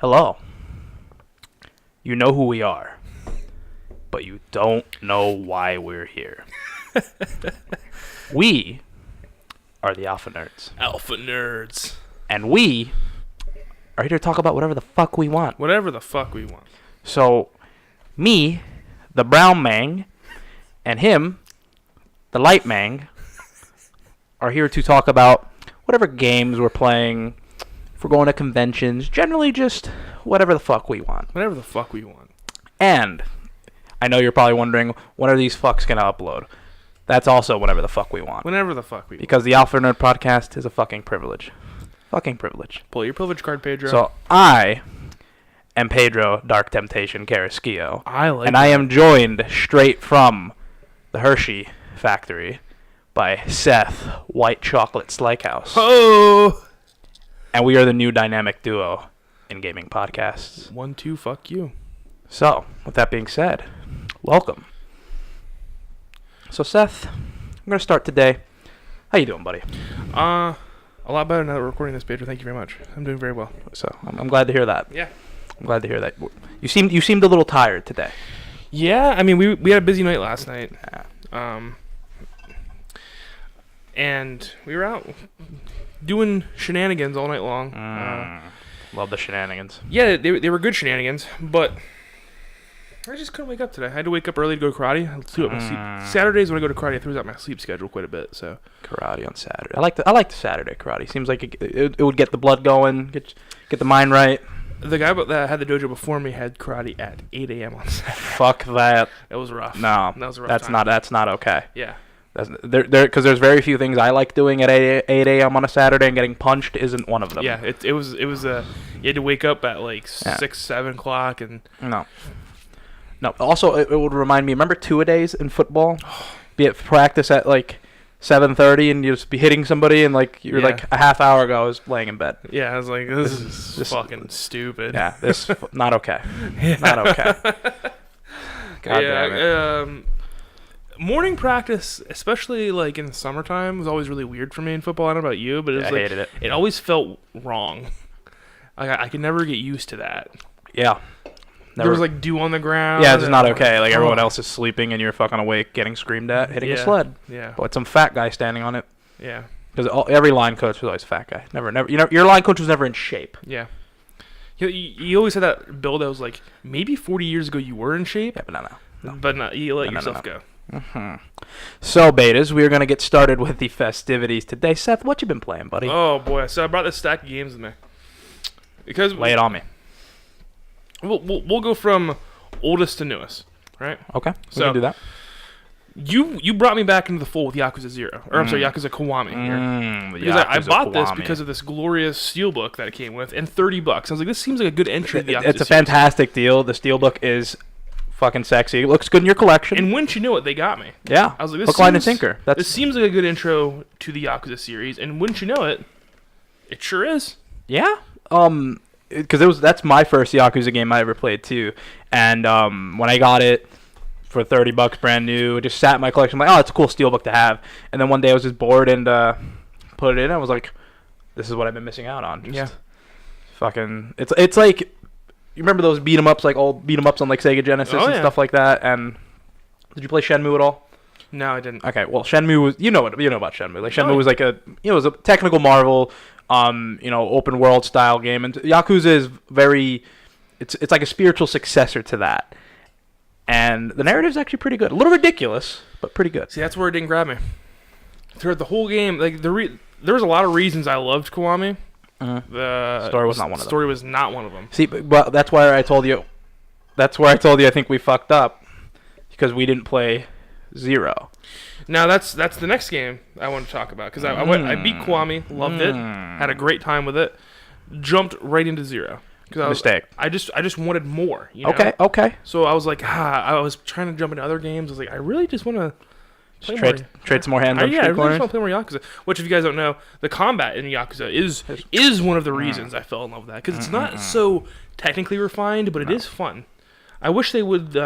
Hello. You know who we are, but you don't know why we're here. We are the Alpha Nerds. Alpha Nerds. And we are here to talk about whatever the fuck we want. Whatever the fuck we want. So, me, the brown mang, and him, the light mang, are here to talk about whatever games we're playing, if we're going to conventions, generally just whatever the fuck we want. Whatever the fuck we want. And I know you're probably wondering, when are these fucks going to upload? That's also whatever the fuck we want. Whenever the fuck we want. Because the Alpha Nerd Podcast is a fucking privilege. Fucking privilege. Pull your privilege card, Pedro. So I am Pedro Dark Temptation Carrasquillo. I am joined straight from the Hershey factory by Seth White Chocolate Slykehouse. Oh! And we are the new dynamic duo in gaming podcasts. 1, 2, fuck you. So, with that being said, welcome. So, Seth, I'm going to start today. How you doing, buddy? A lot better now that we're recording this, Pedro. Thank you very much. I'm doing very well. So, I'm glad to hear that. Yeah. I'm glad to hear that. You seemed a little tired today. Yeah, I mean, we had a busy night last night. Yeah. And we were out doing shenanigans all night long. Love the shenanigans. Yeah, they were good shenanigans, but I just couldn't wake up today. I had to wake up early to go to karate. I threw out my sleep. Saturdays when I go to karate, I threw out my sleep schedule quite a bit. So Karate on Saturday. I like the Saturday karate. Seems like it would get the blood going, get the mind right. The guy that had the dojo before me had karate at 8 a.m. on Saturday. Fuck that. That was rough. No, that was a rough that's time. That's not okay. Yeah. Because there's very few things I like doing at 8 a.m. on a Saturday, and getting punched isn't one of them. Yeah, it was you had to wake up at like 6, 7 o'clock and no. Also, it would remind me. Remember two-a-days in football? Be at practice at like 7:30, and you just be hitting somebody, and like you're like a half hour ago, I was laying in bed. Yeah, I was like, this is fucking stupid. Yeah, this not okay. Yeah. Not okay. God damn it. Morning practice, especially like in the summertime, was always really weird for me in football. I don't know about you, but it was I hated it. It always felt wrong. I could never get used to that. Yeah. There was like dew on the ground. Yeah, it's just not okay. Like everyone else is sleeping and you're fucking awake, getting screamed at, hitting a sled. Yeah. But some fat guy standing on it. Yeah. Because every line coach was always a fat guy. Never. You know, your line coach was never in shape. Yeah. You always had that build that was like, maybe 40 years ago you were in shape. Yeah, but no. But no, you let yourself go. Mm-hmm. So, betas, we are going to get started with the festivities today. Seth, what you been playing, buddy? Oh, boy. So I brought this stack of games with me. Because lay it on me. We'll go from oldest to newest, right? Okay, we can do that. You brought me back into the fold with Yakuza 0. Or, I'm sorry, Yakuza Kiwami here. Because I bought this because of this glorious steelbook that it came with, and $30. I was like, this seems like a good entry to the Yakuza It's a fantastic deal. The steelbook is fucking sexy. It looks good in your collection. And wouldn't you know it, they got me. Yeah. I was like, hook, line, and sinker. This seems like a good intro to the Yakuza series, and wouldn't you know it, it sure is. Yeah. Because that's my first Yakuza game I ever played too, and when I got it for $30 brand new, it just sat in my collection. I'm like, oh, it's a cool steelbook to have. And then one day I was just bored and put it in. I was like, this is what I've been missing out on. Just fucking, it's like, you remember those beat 'em ups, like old beat 'em ups on like Sega Genesis and stuff like that. And did you play Shenmue at all? No, I didn't. Okay, well, Shenmue was, you know about Shenmue. Like Shenmue was like it was a technical marvel. Open world style game, and Yakuza is it's like a spiritual successor to that, and the narrative is actually pretty good. A little ridiculous, but pretty good. See, that's where it didn't grab me. Throughout the whole game, like there was a lot of reasons I loved Kiwami. The story was not one of them. Story was not one of them. See, but that's where I told you I think we fucked up because we didn't play 0. Now that's the next game I want to talk about because I beat Kiwami, loved it, had a great time with it, jumped right into 0. Mistake. I just wanted more. You know? Okay. So I was like, I was trying to jump into other games. I was like, I really just want to trade some more hands on I really corners. just want to play more Yakuza. Which, if you guys don't know, the combat in Yakuza is one of the reasons I fell in love with that because it's not so technically refined, but it is fun. I wish they would.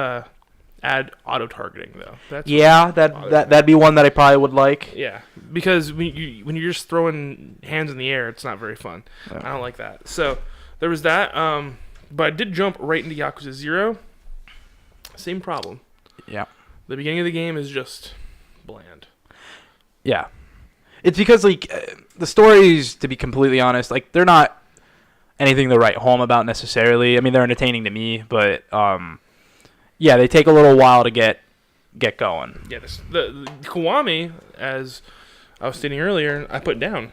Add auto targeting though. That'd be one that I probably would like. Yeah, because when you're just throwing hands in the air, it's not very fun. Yeah. I don't like that. So there was that. But I did jump right into Yakuza 0. Same problem. Yeah. The beginning of the game is just bland. Yeah. It's because, like, the stories, to be completely honest, like, they're not anything to write home about necessarily. I mean, they're entertaining to me, but, yeah, they take a little while to get going. Yeah, the Kiwami, as I was stating earlier, I put down.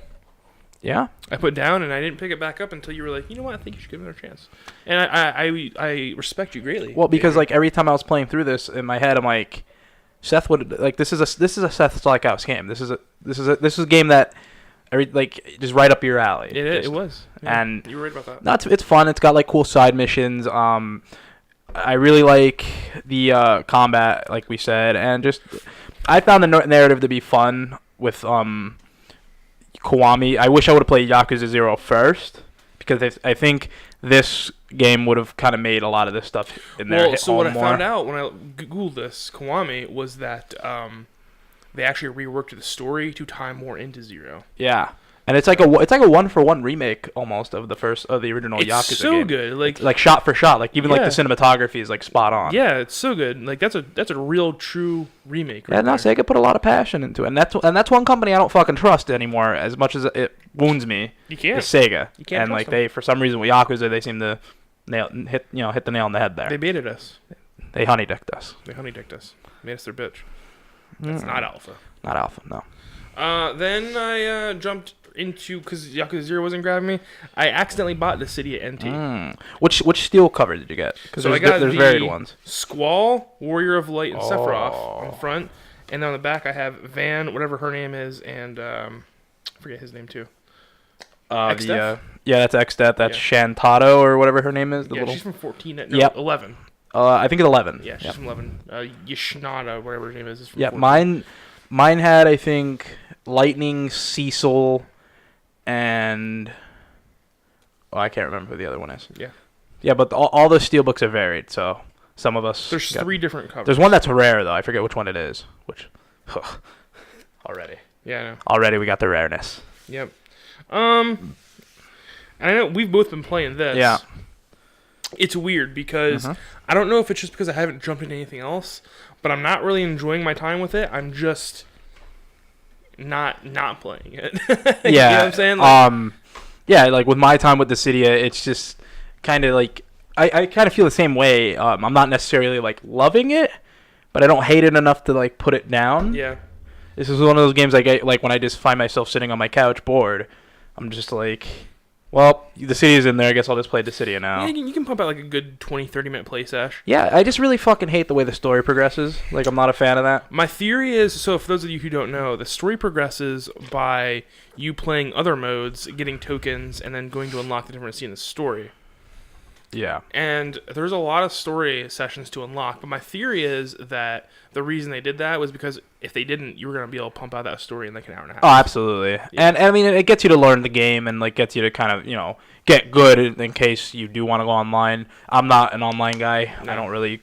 Yeah? I put down, and I didn't pick it back up until you were like, you know what, I think you should give it another chance. And I respect you greatly. Well, because, like, every time I was playing through this, in my head, I'm like, Seth would, like, this is a Seth Stockhouse game. This is a game that, just right up your alley. It was. Yeah, and you were right about that. It's fun. It's got, like, cool side missions. I really like the combat, like we said, and just I found the narrative to be fun with Kiwami. I wish I would have played Yakuza 0 first, because I think this game would have kind of made a lot of this stuff in there. Well, so what I found out when I Googled this Kiwami was that they actually reworked the story to tie more into 0. Yeah. And it's like a 1-for-1 remake almost of the original Yakuza game. It's so good, like shot for shot, like even like the cinematography is like spot on. Yeah, it's so good. Like that's a real true remake. Right Sega put a lot of passion into it, and that's one company I don't fucking trust anymore. As much as it wounds me, you can't. It's Sega. You can't. And like them. they, for some reason with Yakuza, they seem to hit the nail on the head there. They baited us. They honeydicked us. Made us their bitch. That's not alpha. Not alpha, no. Then I jumped into, because Yakuza 0 wasn't grabbing me, I accidentally bought the City at NT. Which steel cover did you get? Because there's varied ones. Squall, Warrior of Light, and Sephiroth on the front, and then on the back I have Van, whatever her name is, and I forget his name too. Yeah, that's X-Death. That's Shantato or whatever her name is. She's from 14. No, yep. 11. I think it's 11. Yeah, she's from 11. Yashnada, whatever her name is from 14. Mine had, I think, Lightning, Cecil, and I can't remember who the other one is. Yeah, but all the steelbooks are varied, so some of us. There's 3 different covers. There's one that's rare though. I forget which one it is. Already. Yeah, I know. Already we got the rareness. Yep. And I know we've both been playing this. Yeah. It's weird because I don't know if it's just because I haven't jumped into anything else, but I'm not really enjoying my time with it. I'm just not playing it. Yeah. You know what I'm saying? Yeah, like with my time with the Cydia, it's just kind of like I kind of feel the same way. I'm not necessarily like loving it, but I don't hate it enough to like put it down. Yeah. This is one of those games I get like when I just find myself sitting on my couch bored. I'm just like, well, the Cydia's in there. I guess I'll just play the Cydia now. Yeah, you can pump out like a good 20, 30-minute play sesh. Yeah, I just really fucking hate the way the story progresses. Like, I'm not a fan of that. My theory is, so for those of you who don't know, the story progresses by you playing other modes, getting tokens, and then going to unlock the different scene in the story. Yeah. And there's a lot of story sessions to unlock, but my theory is that the reason they did that was because if they didn't, you were going to be able to pump out that story in like an hour and a half. Oh, absolutely. Yeah. And I mean, it gets you to learn the game and like gets you to kind of, get good in case you do want to go online. I'm not an online guy. No. I don't really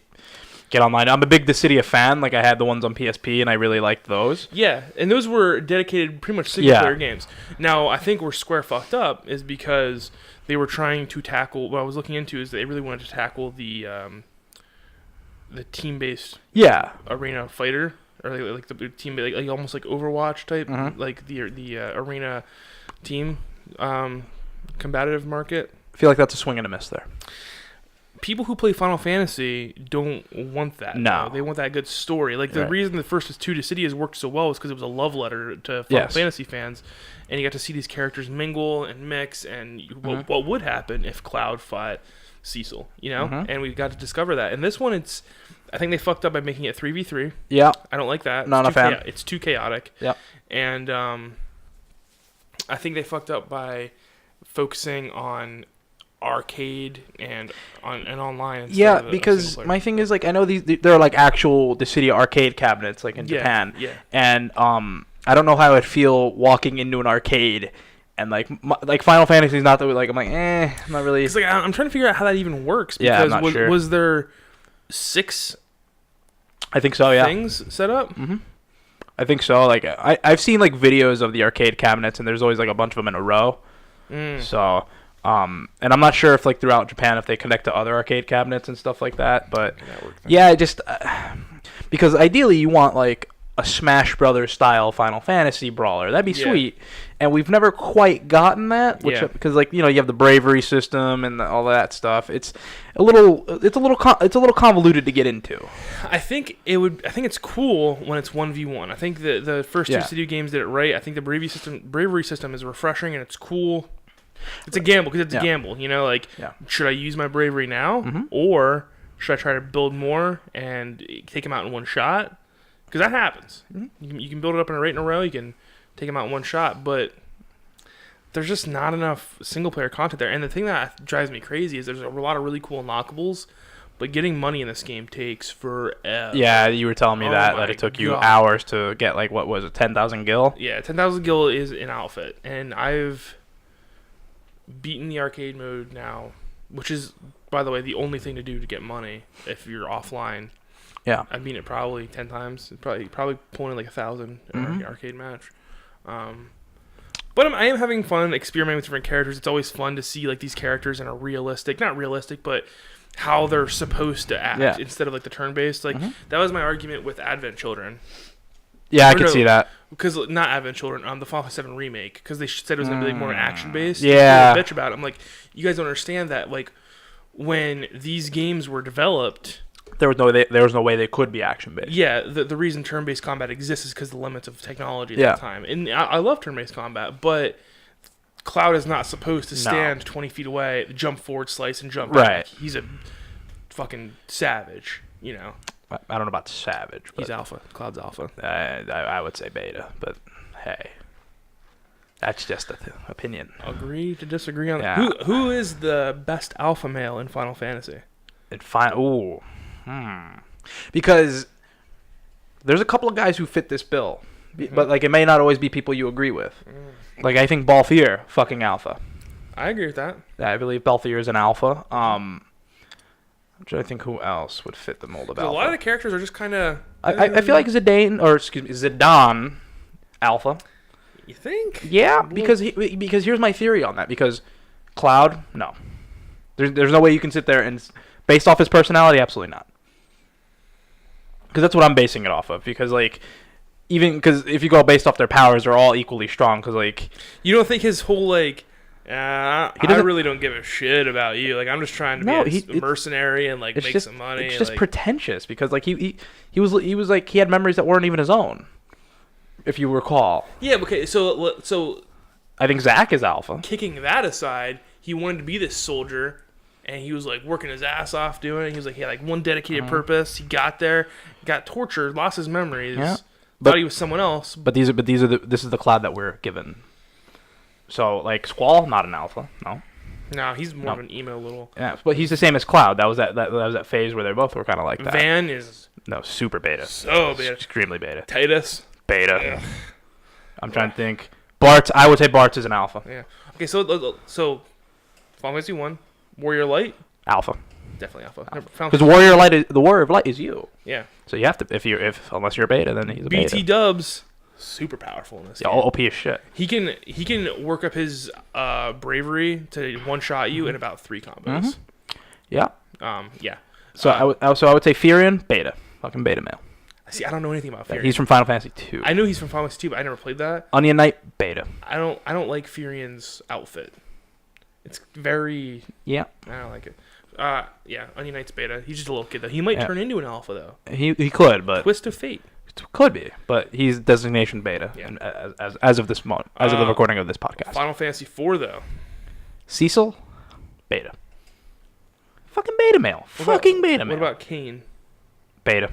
get online. I'm a big Dissidia fan. Like, I had the ones on PSP, and I really liked those. Yeah, and those were dedicated pretty much single-player games. Now, I think where Square fucked up is because they were trying to tackle. What I was looking into is they really wanted to tackle the team-based arena fighter, or like the team, like almost like Overwatch type, like the arena team combative market. I feel like that's a swing and a miss there. People who play Final Fantasy don't want that. No. They want that good story. Like, the reason the first 2 Dissidias worked so well was because it was a love letter to Final Fantasy fans, and you got to see these characters mingle and mix, and what would happen if Cloud fought Cecil, And we got to discover that. And this one, I think they fucked up by making it 3v3. Yeah. I don't like that. Not a fan. It's too chaotic. Yeah. And I think they fucked up by focusing on arcade and online. Because my thing is, like, I know there are like actual Dissidia arcade cabinets like in Japan. Yeah. And I don't know how I'd feel walking into an arcade and like Final Fantasy is not the like I'm like I'm not really. It's like I'm trying to figure out how that even works. Because I'm not sure. Was there 6? I think so. Yeah. Things set up. Mm-hmm. I think so. Like I've seen like videos of the arcade cabinets, and there's always like a bunch of them in a row. So And I'm not sure if like throughout Japan if they connect to other arcade cabinets and stuff like that, but Network thing. yeah, just because ideally you want like a Smash Brothers style Final Fantasy brawler. That'd be Yeah. sweet. And we've never quite gotten that, which Yeah. because like you have the bravery system and all that stuff. It's a little convoluted to get into. I think it's cool when it's 1v1. I think the first Yeah. two Studio games did it right. I think the bravery system is refreshing and it's cool. It's a gamble because it's a gamble. Like should I use my bravery now or should I try to build more and take him out in one shot? Because that happens. You can build it up in a rate in a row. You can take him out in one shot, but there's just not enough single player content there. And the thing that drives me crazy is there's a lot of really cool unlockables, but getting money in this game takes forever. Yeah, you were telling me Oh that my it took you God. hours to get like what was it, 10,000 gil? Yeah, 10,000 gil is an outfit, and I've beaten the arcade mode now, which is, by the way, the only thing to do to get money if you're offline. Yeah. I've beaten it probably 10 times. Probably pulling in like 1,000 in an arcade match. But I am having fun experimenting with different characters. It's always fun to see like these characters in a not realistic, but how they're supposed to act instead of like the turn-based. Like that was my argument with Advent Children. Yeah, I could see that. Because not Advent Children, the Final Fantasy VII remake, because they said it was going to be like more action-based. Yeah. Bitch about it. I'm like, you guys don't understand that. Like, when these games were developed, There was no way they could be action based. yeah, the reason turn-based combat exists is because the limits of technology at that time. And I love turn-based combat, but Cloud is not supposed to stand 20 feet away, jump forward, slice, and jump back. Right. He's a fucking savage, I don't know about savage. But He's alpha. Cloud's alpha. I would say beta, but hey, that's just an opinion. Agree to disagree on Yeah. that. Who is the best alpha male in Final Fantasy? Because there's a couple of guys who fit this bill, but like it may not always be people you agree with. Like I think Balthier, fucking alpha. I agree with that. Yeah, I believe Balthier is an alpha. I'm trying to think who else would fit the mold of alpha. A lot of the characters are just kind of... I feel like Zidane, alpha. You think? Yeah, because here's my theory on that. Because Cloud, no. There's no way you can sit there and... Based off his personality, absolutely not. Because that's what I'm basing it off of. Because, like... Even... Because if you go based off their powers, they're all equally strong. Because, like... You don't think his whole, like... I really don't give a shit about you. Like, I'm just trying to be a mercenary and, like, make some money. It's just pretentious. Because, like, he was like... He had memories that weren't even his own. If you recall. Yeah, okay, so... I think Zack is alpha. Kicking that aside, he wanted to be this soldier... And he was like working his ass off doing it. He was like, he had like one dedicated purpose. He got there, got tortured, lost his memories. Yeah. Thought he was someone else. But this is the Cloud that we're given. So like Squall, not an alpha, no. No, he's more of an emo little. Yeah, but he's the same as Cloud. That was that phase where they both were kind of like that. Van is super beta. So beta. Extremely beta. Titus. Beta. Ugh. I'm trying to think. Bart, I would say Bart is an alpha. Yeah. Okay, so Final Fantasy 1. Warrior Light? Alpha. Definitely alpha. Because Warrior Light, the Warrior of Light is you. Yeah. So you have to, unless you're a beta, then he's a beta. BT Dubs, super powerful in this game. OP as shit. He can work up his bravery to one shot you in about 3 combos. Yeah. Yeah. So I would say Furion, beta. Fucking beta male. See, I don't know anything about Furion. He's from Final Fantasy 2. I know he's from Final Fantasy 2, but I never played that. Onion Knight, beta. I don't like Furion's outfit. It's very... Yeah. I don't like it. Yeah, Onion Knight's beta. He's just a little kid, though. He might turn into an alpha, though. He could, but... Twist of fate. Could be, but he's designation beta as of this moment, as of the recording of this podcast. Final Fantasy 4, though. Cecil, beta. Fucking beta male. Fucking beta male. What about Kane? Beta.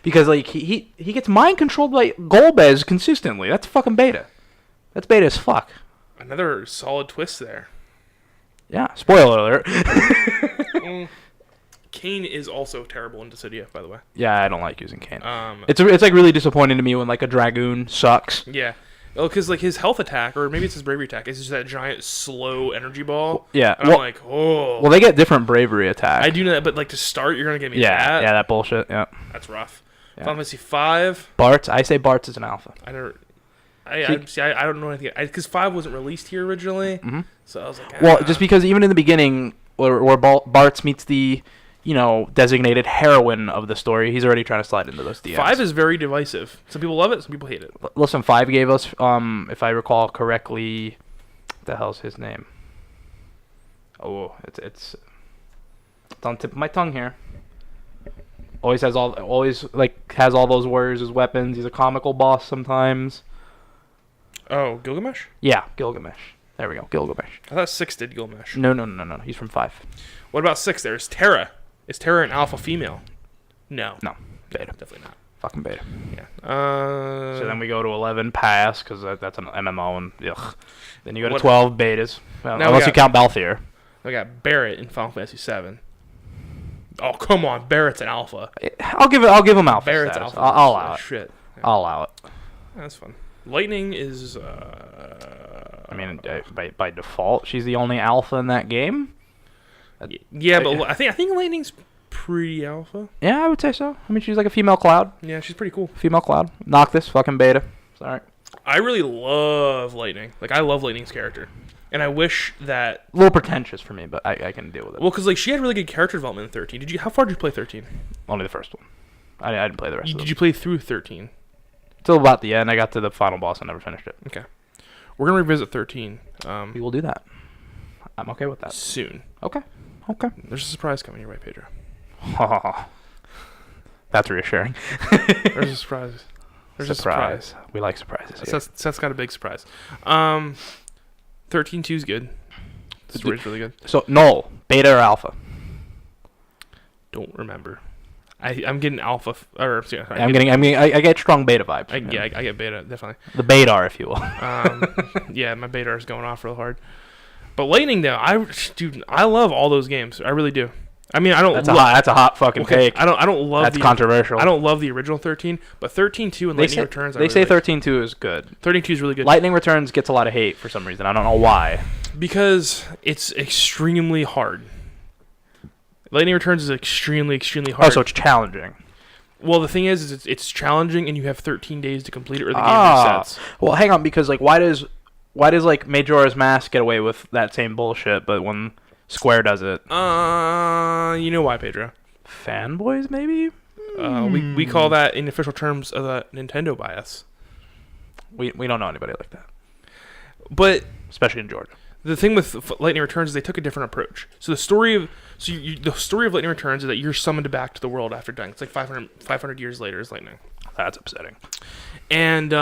Because like he gets mind controlled by Golbez consistently. That's fucking beta. That's beta as fuck. Another solid twist there. Yeah. Spoiler alert. Kane is also terrible in Dissidia, by the way. Yeah, I don't like using Kane. It's like really disappointing to me when like a Dragoon sucks. Yeah. Oh, because like his health attack, or maybe it's his bravery attack, is just that giant slow energy ball. Yeah. And I'm like, oh. Well, they get different bravery attacks. I do know that, but like to start, you're gonna give me that. that. Yeah, that bullshit. Yeah. That's rough. Yeah. Final Fantasy 5. Bart's. I say Bart's is an alpha. I don't know anything because 5 wasn't released here originally, so I was like, well, just because even in the beginning, where Bartz meets the, designated heroine of the story, he's already trying to slide into those DMs. 5 is very divisive. Some people love it, some people hate it. Listen, 5 gave us, if I recall correctly, what the hell's his name? Oh, it's on the tip of my tongue here. Always has all those warriors as weapons. He's a comical boss sometimes. Oh, Gilgamesh? Yeah, Gilgamesh. There we go, Gilgamesh. I thought 6 did Gilgamesh. No. He's from 5. What about 6? There's Terra. Is Terra an alpha female? No. No, beta. Definitely not. Fucking beta. Yeah. So then we go to 11, pass, because that's an MMO, and ugh. Then you go to 12, betas. Unless you count Balthier. We got Barrett in Final Fantasy 7. Oh, come on. Barrett's an alpha. I'll give him alpha. Barrett's status. alpha. I'll allow it. Shit. Yeah. I'll allow it. That's fun. Lightning is... I mean, by default, she's the only alpha in that game. Yeah, but I think Lightning's pretty alpha. Yeah, I would say so. I mean, she's like a female Cloud. Yeah, she's pretty cool. Female Cloud. Noctis, fucking beta. Sorry. I really love Lightning. Like, I love Lightning's character. And I wish that... A little pretentious for me, but I can deal with it. Well, because she had really good character development in 13. How far did you play 13? Only the first one. I didn't play the rest of them. Did you play through 13? Till about the end. I got to the final boss and never finished it. Okay. We're going to revisit 13. We will do that. I'm okay with that. Soon. Okay. There's a surprise coming your way, Pedro. That's reassuring. There's a surprise. There's a surprise. We like surprises here. Seth's got a big surprise. 13-2 is good. The story's really good. So, Null, beta or alpha? Don't remember. I'm getting alpha. I get strong beta vibes. I get beta, definitely. The beta, if you will. Yeah, my beta is going off real hard. But Lightning, though, I love all those games. I really do. I mean, I don't. That's a hot fucking take. I don't love. That's controversial. I don't love the original 13, but 13-2 and Lightning Returns. They say 13-2 is good. 13-2 is really good. Lightning Returns gets a lot of hate for some reason. I don't know why. Because it's extremely hard. Lightning Returns is extremely, extremely hard. Oh, so it's challenging. Well, the thing is it's challenging, and you have 13 days to complete it, or the game resets. Well, hang on, because why does like Majora's Mask get away with that same bullshit, but when Square does it? You know why, Pedro? Fanboys, maybe. We call that in official terms the Nintendo bias. We don't know anybody like that. But especially in Georgia. The thing with Lightning Returns is they took a different approach. So the story of Lightning Returns is that you're summoned back to the world after dying. It's like 500 years later is Lightning. That's upsetting. And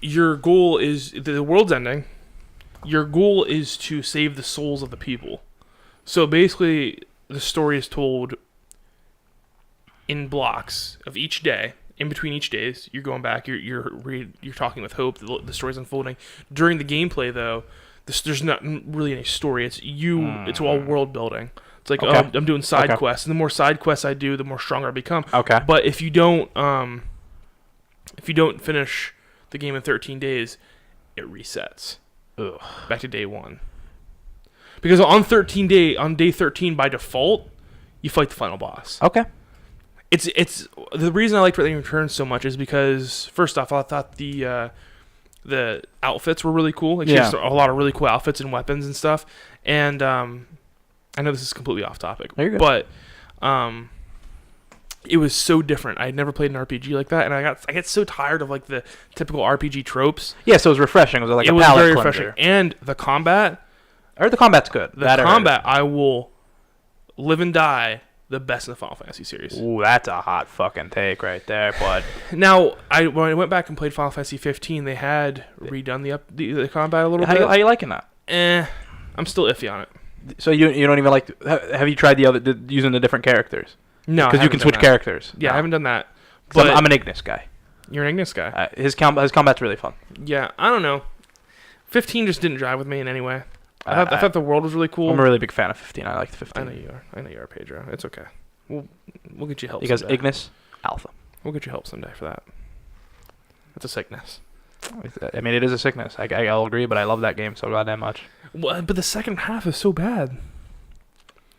your goal is the world's ending. Your goal is to save the souls of the people. So basically, the story is told in blocks of each day. In between each days, you're going back. You're talking with Hope. The story's unfolding. During the gameplay, though, there's not really any story. It's It's all world building. It's like, okay. I'm doing side quests, and the more side quests I do, the more stronger I become. Okay. But if you don't finish the game in 13 days, it resets. Ugh. Back to day 1. Because on day 13 by default, you fight the final boss. Okay. It's the reason I liked Lightning Returns so much is because first off, I thought the outfits were really cool. Like she has a lot of really cool outfits and weapons and stuff. And I know this is completely off topic, but it was so different. I had never played an RPG like that, and I get so tired of like the typical RPG tropes. Yeah, so it was refreshing. It was like a palate cleanser. It was very refreshing, and the combat. I heard the combat's good. The combat, I will live and die. The best in the Final Fantasy series. Ooh, that's a hot fucking take right there, bud. Now, when I went back and played Final Fantasy 15, they had redone the combat a little bit. How you liking that? I'm still iffy on it. So you don't even like? Have you tried using the different characters? No, because you can switch characters. Yeah, no. I haven't done that. But I'm an Ignis guy. You're an Ignis guy. His combat's really fun. Yeah, I don't know. 15 just didn't jive with me in any way. I thought the world was really cool. I'm a really big fan of 15. I like the 15. I know you are, Pedro. It's okay. We'll get you help. Because someday. Ignis, Alpha. We'll get you help someday for that. It's a sickness. I mean, it is a sickness. I'll agree, but I love that game so goddamn much. Well, but the second half is so bad.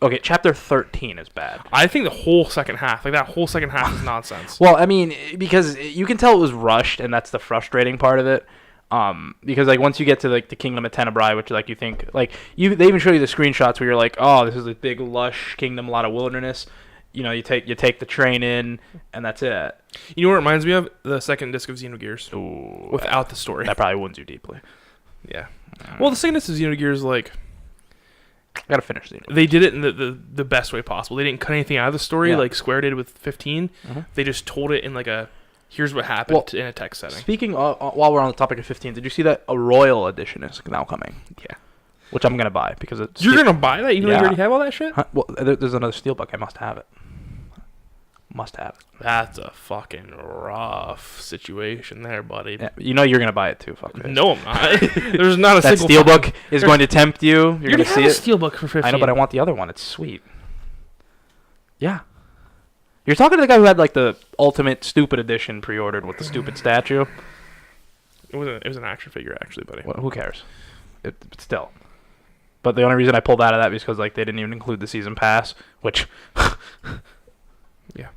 Okay, chapter 13 is bad. I think the whole second half, like that whole second half, is nonsense. Well, I mean, because you can tell it was rushed, and that's the frustrating part of it. Because like once you get to like the Kingdom of Tenebrae, which like you think like they even show you the screenshots where you're like, oh, this is a big lush kingdom, a lot of wilderness. You know, you take the train in, and that's it. You know what it reminds me of? The second disc of Xenogears. Ooh, without the story. That probably wounds you deeply. Yeah. Well, the second disc of Xenogears, like, I gotta finish Xenogears. They did it in the best way possible. They didn't cut anything out of the story like Square did with 15. Mm-hmm. They just told it in like a here's what happened in a text setting. Speaking while we're on the topic of 15, did you see that a Royal Edition is now coming? Yeah. Which I'm gonna buy because it's. You're gonna buy that even though you already have all that shit? Huh? Well, there's another Steelbook. I must have it. Must have it. That's a fucking rough situation there, buddy. Yeah, you know you're gonna buy it too, fuckface. No, I'm not. There's not a that single Steelbook is going to tempt you. You're gonna see it. Steelbook for 15. I know, but I want the other one. It's sweet. Yeah. You're talking to the guy who had like the ultimate stupid edition pre-ordered with the stupid statue. It was an action figure, actually, buddy. Well, who cares? Still. But the only reason I pulled out of that is because like they didn't even include the season pass, which. Yeah.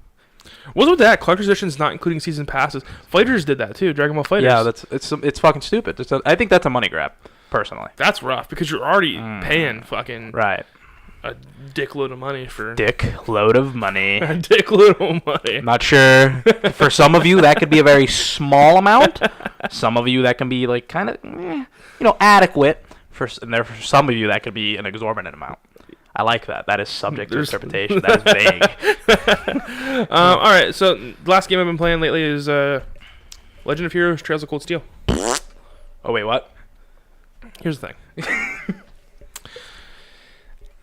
What's with that? Collector's editions not including season passes. Fighters did that too. Dragon Ball Fighters. Yeah, it's fucking stupid. I think that's a money grab, personally. That's rough because you're already paying fucking right a dickload of money for dickload of money. A dickload of money. Not sure. For some of you, that could be a very small amount. Some of you, that can be like kind of, adequate. For some of you, that could be an exorbitant amount. I like that. That is subject to interpretation. That is vague. All right. So the last game I've been playing lately is Legend of Heroes: Trails of Cold Steel. Oh wait, what? Here's the thing.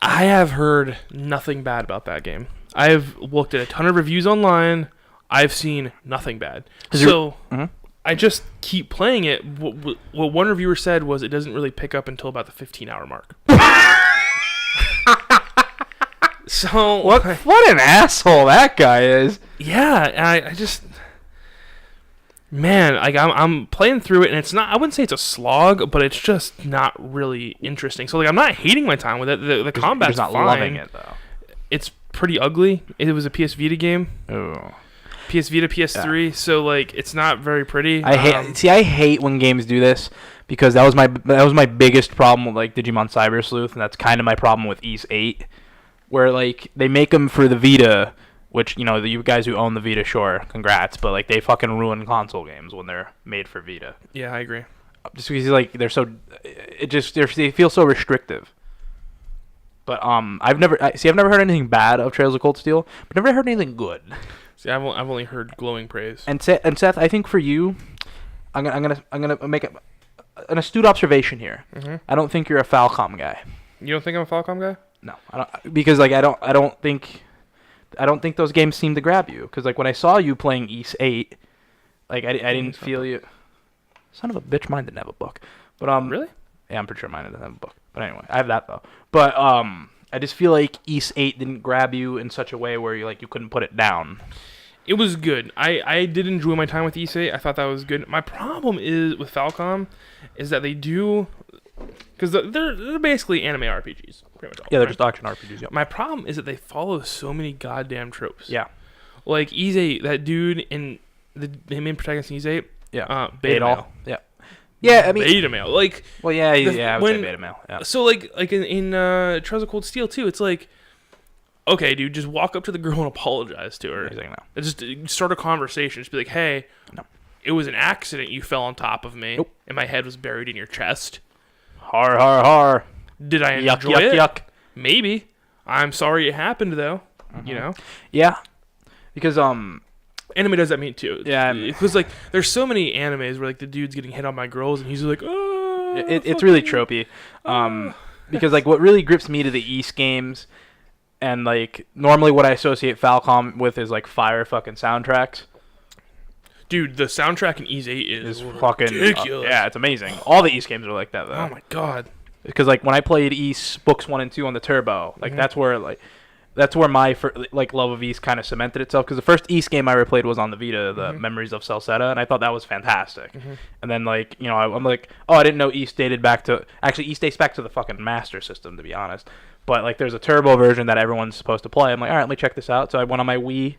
I have heard nothing bad about that game. I've looked at a ton of reviews online. I've seen nothing bad. So I just keep playing it. What one reviewer said was it doesn't really pick up until about the 15-hour mark. So what an asshole that guy is. Yeah, I just, man, like I'm playing through it and it's not. I wouldn't say it's a slog, but it's just not really interesting. So like I'm not hating my time with it. The combat's not fine. Loving it though. It's pretty ugly. It was a PS Vita game. Ooh. PS Vita, PS3. Yeah. So like it's not very pretty. I hate when games do this because that was my biggest problem with like Digimon Cyber Sleuth, and that's kind of my problem with Ys 8. Where, like, they make them for the Vita, which, you guys who own the Vita, sure, congrats, but, like, they fucking ruin console games when they're made for Vita. Yeah, I agree. Just because, like, they feel so restrictive. But, I've never heard anything bad of Trails of Cold Steel, but never heard anything good. See, I've only heard glowing praise. And Seth, I think for you, I'm gonna make an astute observation here. Mm-hmm. I don't think you're a Falcom guy. You don't think I'm a Falcom guy? No, I don't, because like I don't think those games seem to grab you. Because like when I saw you playing Ys 8, like I didn't feel you. Son of a bitch, mine didn't have a book. But really? Yeah, I'm pretty sure mine didn't have a book. But anyway, I have that though. But I just feel like Ys 8 didn't grab you in such a way where you couldn't put it down. It was good. I did enjoy my time with Ys 8. I thought that was good. My problem is with Falcom is that they do. Because they're basically anime RPGs, pretty much all. Yeah, they're just action RPGs. Yep. My problem is that they follow so many goddamn tropes. Yeah. Like Ys 8, that dude in the main protagonist in Ys 8. Yeah. Beta male. Yeah. Yeah, I mean beta male. Like. Well, yeah, I would say beta male. Yeah. So like in Trails of Cold Steel too, it's like, okay, dude, just walk up to the girl and apologize to her. No. Just start a conversation. Just be like, hey, no, it was an accident. You fell on top of me, nope, and my head was buried in your chest. Har, har, har. Did I enjoy yuck, it? Yuck. Maybe. I'm sorry it happened, though. Mm-hmm. Yeah. Because, anime does that mean, too. Yeah. Because, like, there's so many animes where, like, the dude's getting hit on by girls, and he's like, oh. It's really tropey. Because, like, what really grips me to the Ys games, and, like, normally what I associate Falcom with is, like, fire fucking soundtracks. Dude, the soundtrack in Ys 8 is fucking ridiculous. Yeah, it's amazing. All the Ys games are like that, though. Oh, my God. Because, like, when I played Ys Books 1 and 2 on the Turbo, like, that's where, like, that's where my love of East kind of cemented itself, because the first East game I ever played was on the Vita, the Memories of Celceta, and I thought that was fantastic. And then like I'm like, oh, I didn't know East dated back to East dates back to the fucking Master System, to be honest. But like there's a turbo version that everyone's supposed to play. I'm like, all right, let me check this out. So I went on my Wii,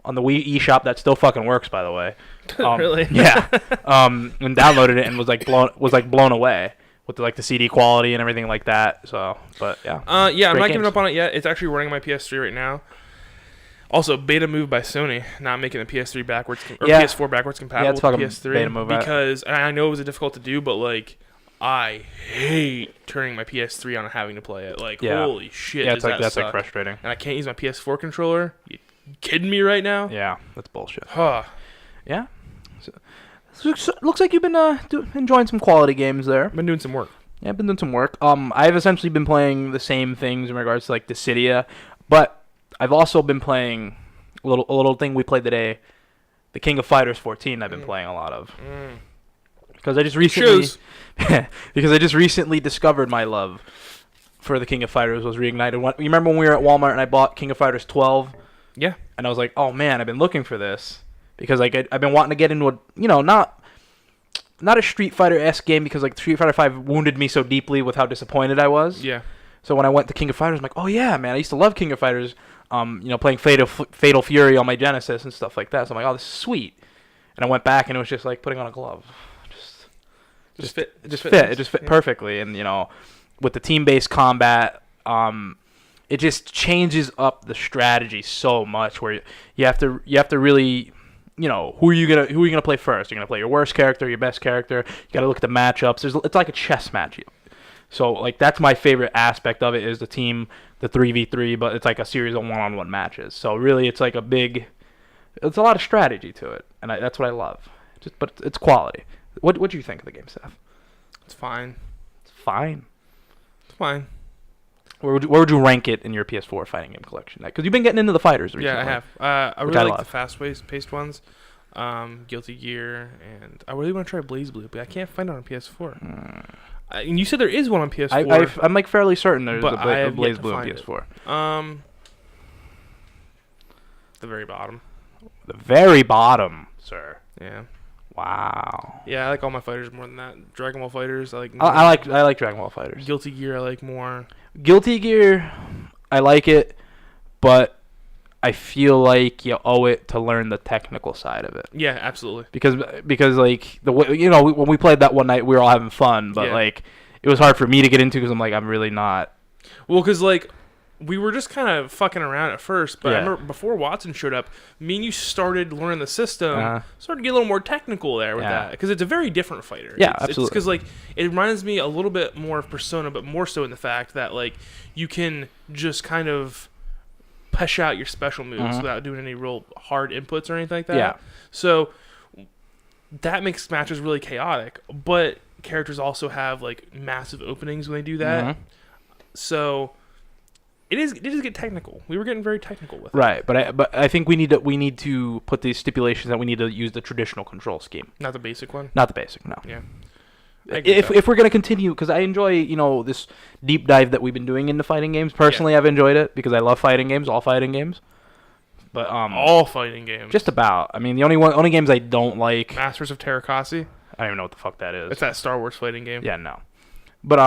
on the Wii eShop, that still fucking works, by the way. Really? Yeah. And downloaded it and was blown away with the CD quality and everything like that. So, but yeah. I'm not giving up on it yet. It's actually running my PS3 right now. Also, beta move by Sony, not making the PS3 backwards or PS4 backwards compatible with the PS3 beta move because I know it was difficult to do, but like I hate turning my PS3 on and having to play it. Like holy shit, that's like frustrating. And I can't use my PS4 controller. You kidding me right now? Yeah, that's bullshit. Huh. Yeah. So, looks like you've been enjoying some quality games there. Been doing some work. Yeah, I've been doing some work. I've essentially been playing the same things in regards to like Dissidia, but I've also been playing a little thing we played today, the King of Fighters 14. I've been playing a lot of because I just recently discovered my love for the King of Fighters was reignited. You remember when we were at Walmart and I bought King of Fighters 12? Yeah. And I was like, oh man, I've been looking for this. Because like I've been wanting to get into not a Street Fighter-esque game, because like Street Fighter 5 wounded me so deeply with how disappointed I was. Yeah. So when I went to King of Fighters, I'm like, oh yeah, man, I used to love King of Fighters. Playing Fatal Fury on my Genesis and stuff like that. So I'm like, oh, this is sweet. And I went back and it was just like putting on a glove. It just fit perfectly. And with the team-based combat, it just changes up the strategy so much. Where you have to really. Who are you gonna play first? You're gonna play your worst character, your best character. You gotta look at the matchups. It's like a chess match. So like that's my favorite aspect of it is the 3v3, but it's like a series of one-on-one matches. So really, it's like it's a lot of strategy to it, and that's what I love. But it's quality. What do you think of the game, Seth? It's fine. It's fine. It's fine. Where would you rank it in your PS4 fighting game collection? Because you've been getting into the fighters recently. Yeah, I have. I really like the fast-paced ones, Guilty Gear, and I really want to try BlazBlue, but I can't find it on PS4. And you said there is one on PS4. I'm like fairly certain there's a BlazBlue on PS4. The very bottom. The very bottom, sir. Yeah. Wow. Yeah, I like all my fighters more than that. Dragon Ball Fighters, I like. I like Dragon Ball Fighters. Guilty Gear, I like more. Guilty Gear, I like it, but I feel like you owe it to learn the technical side of it. Yeah, absolutely. Because like the way when we played that one night, we were all having fun, but like it was hard for me to get into because I'm like I'm really not. Well, because like we were just kind of fucking around at first, but I remember before Watson showed up, me and you started learning the system, started to get a little more technical there with that, because it's a very different fighter. Yeah, absolutely. It's because like it reminds me a little bit more of Persona, but more so in the fact that like you can just kind of push out your special moves without doing any real hard inputs or anything like that. Yeah. So that makes matches really chaotic, but characters also have like massive openings when they do that. So it is get technical. We were getting very technical with it. Right, but I think we need to put these stipulations that we need to use the traditional control scheme. Not the basic one? Not the basic, no. Yeah. If we're going to continue, because I enjoy, this deep dive that we've been doing into fighting games. Personally, I've enjoyed it because I love fighting games, all fighting games. But all fighting games. Just about. I mean, the only games I don't like. Masters of Terrakasi? I don't even know what the fuck that is. It's that Star Wars fighting game. Yeah, no. But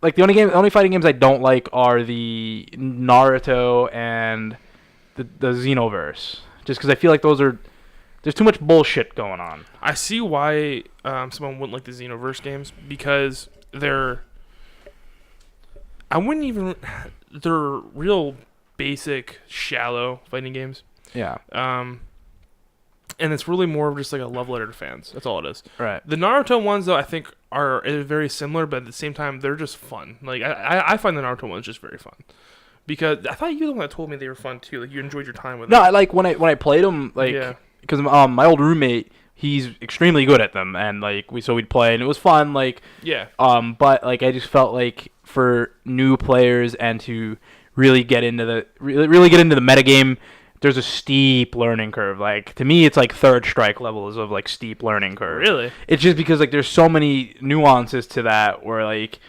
like the only fighting games I don't like are the Naruto and the Xenoverse. Just because I feel like there's too much bullshit going on. I see why someone wouldn't like the Xenoverse games, because they're real basic, shallow fighting games. Yeah. And it's really more of just like a love letter to fans. That's all it is. Right. The Naruto ones, though, I think are very similar, but at the same time, they're just fun. Like I find the Naruto ones just very fun. Because I thought you were the one that told me they were fun too. Like you enjoyed your time with them. No, I like when I played them. Like because my old roommate, he's extremely good at them, and like we'd play, and it was fun. Like but like I just felt like for new players and to really get into the metagame, there's a steep learning curve. Like to me, it's like third strike levels of like steep learning curve. Really? It's just because like there's so many nuances to that where like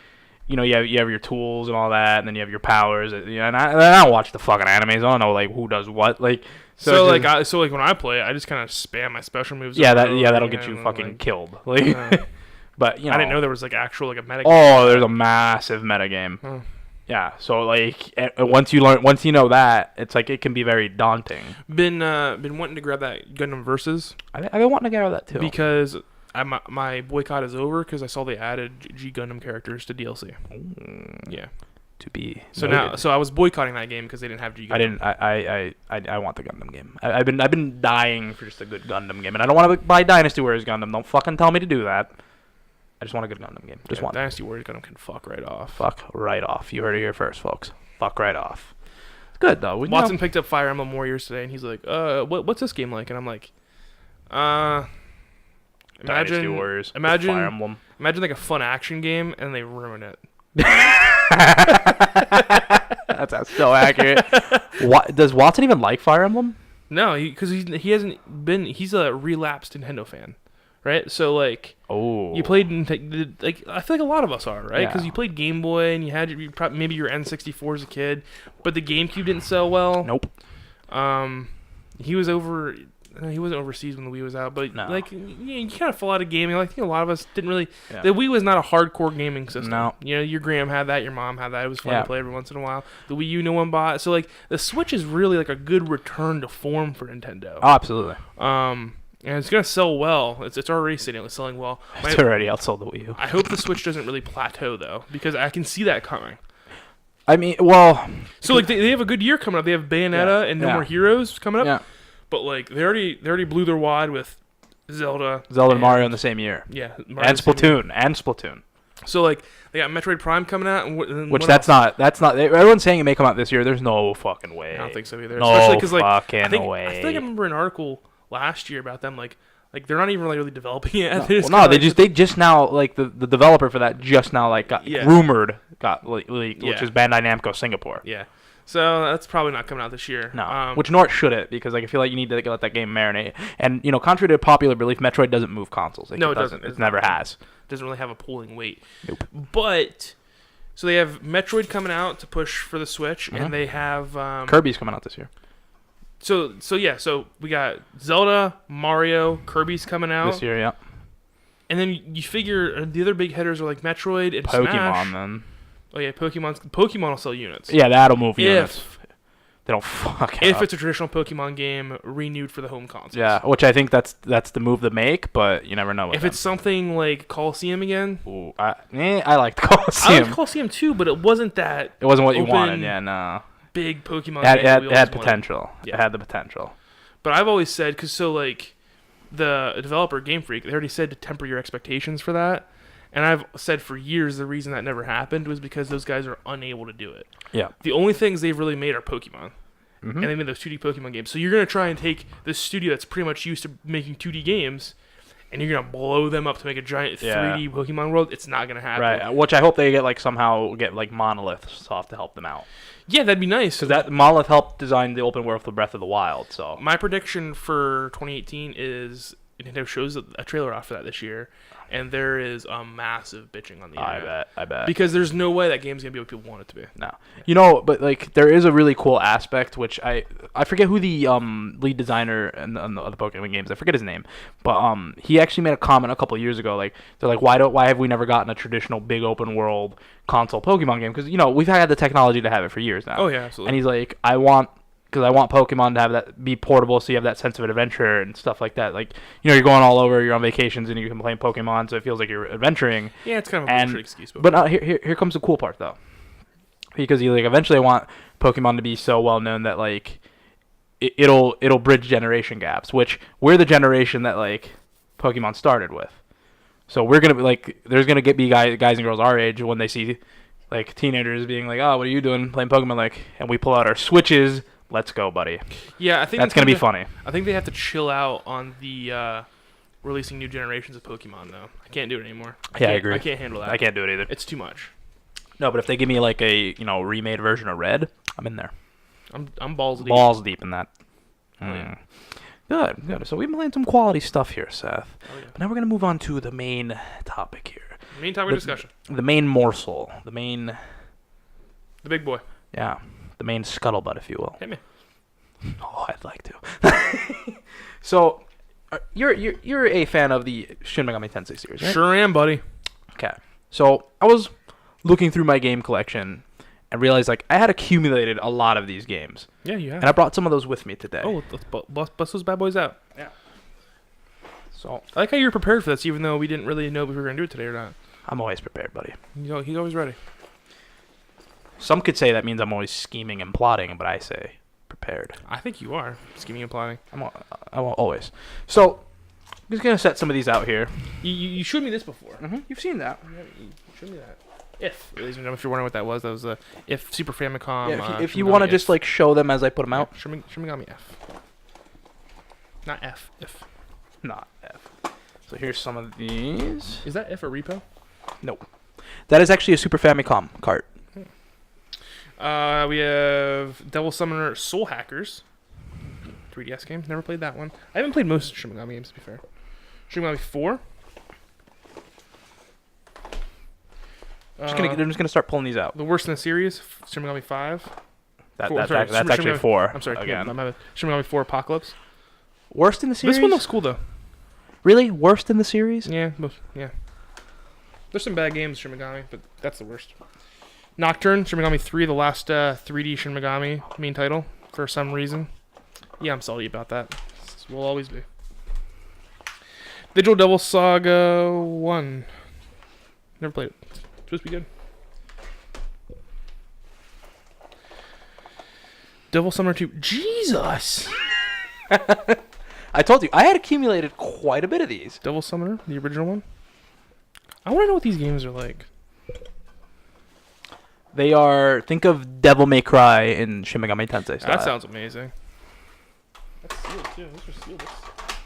you have your tools and all that, and then you have your powers. And I don't watch the fucking animes. I don't know like who does what. Like so like when I play, I just kind of spam my special moves. That'll get you fucking killed. Like, but I didn't know there was like actual like a meta. Oh, there's a massive meta game. Oh. Yeah, so like once you know that, it's like it can be very daunting. Been wanting to grab that Gundam Versus. I've been wanting to get out of that too because my boycott is over because I saw they added G Gundam characters to DLC. Ooh. Yeah, to be so noted. now I was boycotting that game because they didn't have G Gundam. I want the Gundam game. I've been dying for just a good Gundam game, and I don't want to buy Dynasty Warriors Gundam. Don't fucking tell me to do that. I just want a good Gundam game. Just want Dynasty Warriors Gundam can fuck right off. Fuck right off. You heard it here first, folks. Fuck right off. It's good though. Watson picked up Fire Emblem Warriors today, and he's like, what's this game like?" And I'm like, Dynasty Warriors. Imagine Fire Emblem. Imagine like a fun action game, and they ruin it. That's so accurate. Does Watson even like Fire Emblem? No, because he hasn't been. He's a relapsed Nintendo fan, right? So like, you played like I feel like a lot of us are, right? Because you played Game Boy and you had maybe your N64 as a kid, but the GameCube didn't sell well. Nope. He was over. He wasn't overseas when the Wii was out, but like you kind of fall out of gaming. Like, I think a lot of us didn't really. Yeah. The Wii was not a hardcore gaming system. No. Your Graham had that, your mom had that. It was fun to play every once in a while. The Wii U, no one bought. So like the Switch is really like a good return to form for Nintendo. Oh, absolutely. And it's gonna sell well. It's already selling well. It's already outsold the Wii U. I hope the Switch doesn't really plateau though, because I can see that coming. I mean, well. So like they have a good year coming up. They have Bayonetta and No More Heroes coming up. Yeah. But like they already blew their wad with Zelda and Mario in the same year. Yeah, and Splatoon. So like they got Metroid Prime coming out, which that's not. Everyone's saying it may come out this year. There's no fucking way. I don't think so either. No Especially cause, like, fucking way. I think I remember an article last year about them like they're not even really developing it. They just now like the developer for that just now like got rumored got leaked, which is Bandai Namco Singapore. Yeah. So that's probably not coming out this year. No, which nor should it, because like I feel like you need to let that game marinate. And contrary to popular belief, Metroid doesn't move consoles. No, it doesn't. It never has. It doesn't really have a pulling weight. Nope. But so they have Metroid coming out to push for the Switch, and they have Kirby's coming out this year. So we got Zelda, Mario, Kirby's coming out this year, yeah. And then you figure the other big hitters are like Metroid and Pokemon, Smash. then. Oh yeah, Pokemon will sell units. Yeah, that'll move units. They don't fuck it If up. it's a traditional Pokemon game renewed for the home consoles. Yeah, which I think that's the move to make, but you never know. If it's something like Coliseum again. Ooh, I liked Coliseum. I liked Coliseum too, but it wasn't that. It wasn't what you wanted. Yeah, no. Big Pokemon. It had potential. Yeah. It had the potential. But I've always said, the developer Game Freak, they already said to temper your expectations for that. And I've said for years the reason that never happened was because those guys are unable to do it. Yeah. The only things they've really made are Pokemon. Mm-hmm. And they made those 2D Pokemon games. So you're going to try and take this studio that's pretty much used to making 2D games, and you're going to blow them up to make a giant 3D Pokemon world. It's not going to happen. Right. Which I hope they somehow get Monolith Soft to help them out. Yeah, that'd be nice. Because that Monolith helped design the open world for Breath of the Wild. So my prediction for 2018 is Nintendo shows a trailer off for that this year, and there is a massive bitching on the internet. I bet. Because there's no way that game's going to be what people want it to be. No. But there is a really cool aspect, which I forget who the lead designer in the other Pokemon games, I forget his name, but he actually made a comment a couple of years ago, they're like, why have we never gotten a traditional big open world console Pokemon game? Because, we've had the technology to have it for years now. Oh, yeah, absolutely. And he's like, I want Pokemon to have that be portable, so you have that sense of adventure and stuff like that. You're going all over, you're on vacations, and you can play Pokemon, so it feels like you're adventuring. Yeah, it's kind of a bullshit excuse. But here comes the cool part, though. Because you eventually want Pokemon to be so well known that it'll bridge generation gaps, which we're the generation that Pokemon started with. So we're gonna be there's gonna be guys and girls our age when they see teenagers being like, oh, what are you doing playing Pokemon? And we pull out our Switches. Let's go, buddy. Yeah, I think that's going to be funny. I think they have to chill out on the releasing new generations of Pokemon, though. I can't do it anymore. I agree. I can't handle that. I can't do it either. It's too much. No, but if they give me a remade version of Red, I'm in there. I'm balls deep. Balls deep in that. Oh, yeah. Good. So we've been playing some quality stuff here, Seth. Oh, yeah. But now we're going to move on to the main topic here. Main topic discussion. The main morsel. The big boy. Yeah. The main scuttlebutt, if you will. Hit me. Oh, I'd like to. So, you're a fan of the Shin Megami Tensei series, right? Sure am, buddy. Okay. So, I was looking through my game collection and realized, like, I had accumulated a lot of these games. Yeah, you have. And I brought some of those with me today. Oh, let's bust those bad boys out. Yeah. So, I like how you're prepared for this, even though we didn't really know if we were going to do it today or not. I'm always prepared, buddy. He's always ready. Some could say that means I'm always scheming and plotting, but I say prepared. I think you are scheming and plotting. I'm always. So, I'm just going to set some of these out here. You showed me this before. Mm-hmm. You've seen that. You showed me that. If, ladies and gentlemen, if you're wondering what that was the If Super Famicom. Yeah, if you want to just like show them as I put them out. Shimigami F. Not F. If. Not F. So here's some of these. Is that F a repo? Nope. That is actually a Super Famicom cart. We have Devil Summoner Soul Hackers. 3DS game. Never played that one. I haven't played most Shimigami games, to be fair. Shimigami 4. I'm just gonna start pulling these out. The worst in the series, Shimigami 5. That's actually 4. I'm sorry, again. Shimigami 4 Apocalypse. Worst in the series? This one looks cool, though. Really? Worst in the series? Yeah. There's some bad games, Shimigami, but that's the worst. Nocturne, Shimigami 3, the last 3D Shimigami main title, for some reason. Yeah, I'm salty about that. Will always be. Digital Devil Saga 1. Never played it. It's supposed to be good. Devil Summoner 2. Jesus! I told you, I had accumulated quite a bit of these. Devil Summoner, the original one. I want to know what these games are like. They are, think of Devil May Cry in Shin Megami Tensei style. That sounds amazing. That's sealed too. Those are sealed.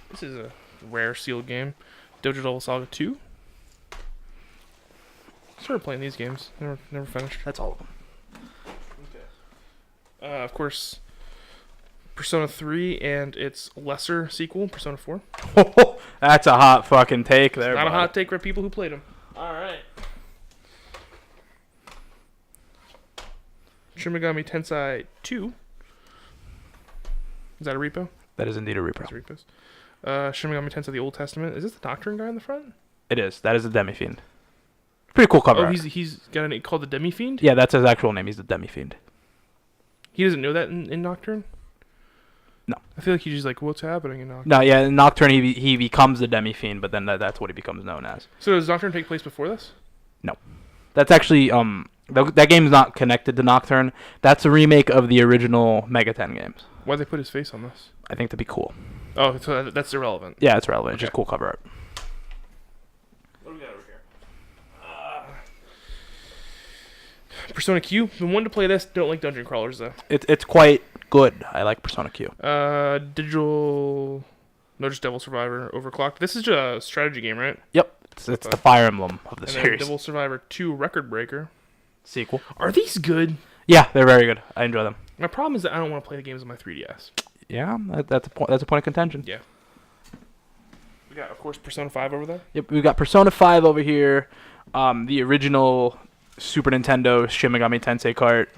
This is a rare sealed game. Digital Saga 2. Started playing these games. Never finished. That's all of them. Okay. Of course, Persona 3 and its lesser sequel, Persona 4. That's a hot fucking take there. Not a hot take for people who played them. All right. Shin Megami Tensei 2. Is that a repo? That is indeed a repo. That's repos. Shin Megami Tensei the Old Testament. Is this the Nocturne guy in the front? It is. That is the Demi-Fiend. Pretty cool cover. Oh, art. he's got a name called the Demi-Fiend? Yeah, that's his actual name. He's the Demi-Fiend. He doesn't know that in Nocturne? No. I feel like he's just like, what's happening in Nocturne? No, yeah, in Nocturne he becomes the Demi-Fiend, but then that's what he becomes known as. So does Nocturne take place before this? No. That's actually, that game's not connected to Nocturne. That's a remake of the original Mega 10 games. Why'd they put his face on this? I think to be cool. Oh, so that's irrelevant. Yeah, it's relevant. Okay. It's just cool cover art. What do we got over here? Persona Q. Been wanting to play this. Don't like dungeon crawlers though. It's quite good. I like Persona Q. Digital. No, just Devil Survivor Overclocked. This is just a strategy game, right? Yep. It's the Fire Emblem of the and then series. Devil Survivor 2 Record Breaker. Sequel. Are these good? Yeah, they're very good. I enjoy them. My problem is that I don't want to play the games on my 3DS. Yeah, that's a point. That's a point of contention. Yeah. We got, of course, Persona 5 over there. Yep, we've got Persona 5 over here, the original Super Nintendo Shin Megami Tensei cart,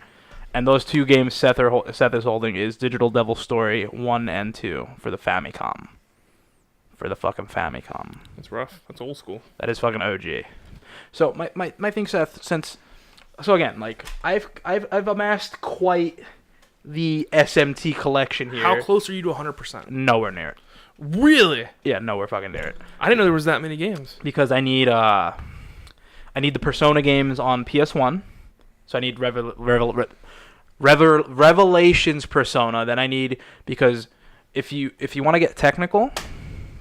and those two games Seth is holding is Digital Devil Story 1 and 2 for the Famicom. For the fucking Famicom. That's rough. That's old school. That is fucking OG. So my thing, Seth, so again, like I've amassed quite the SMT collection here. How close are you to 100%? Nowhere near it. Really? Yeah, nowhere fucking near it. I didn't know there was that many games. Because I need the Persona games on PS1. So I need Revelations Persona. Then I need, because if you want to get technical,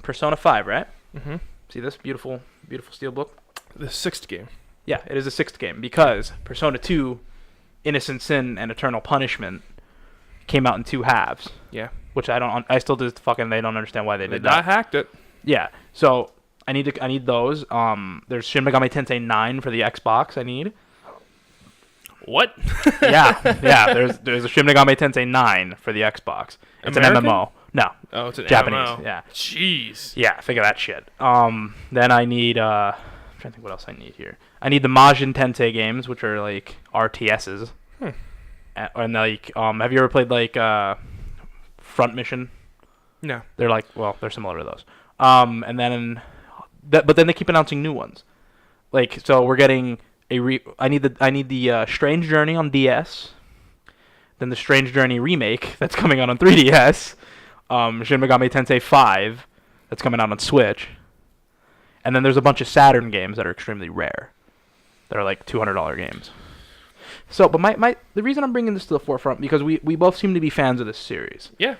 Persona 5, right? Mm-hmm. See this beautiful steelbook? The 6th game. Yeah, it is the 6th game because Persona 2, Innocent Sin and Eternal Punishment came out in 2 halves. Yeah. Which I still just fucking, they don't understand why they did They that. hacked it. Yeah. So I need those. There's Shin Megami Tensei 9 for the Xbox. I need. What? yeah. There's a Shin Megami Tensei 9 for the Xbox. It's American? an MMO. No. Oh, it's an Japanese. MMO. Yeah. Jeez. Yeah. Figure that shit. Then I need trying to think what else I need here. I need the Majin Tensei games, which are like RTSs. And like, have you ever played like Front Mission? No. They're like, well, they're similar to those. And then, but then they keep announcing new ones. Like, so we're getting I need the Strange Journey on DS. Then the Strange Journey remake that's coming out on 3DS. Shin Megami Tensei 5 that's coming out on Switch. And then there's a bunch of Saturn games that are extremely rare. That are like $200 games. So, but the reason I'm bringing this to the forefront because we both seem to be fans of this series. Yeah.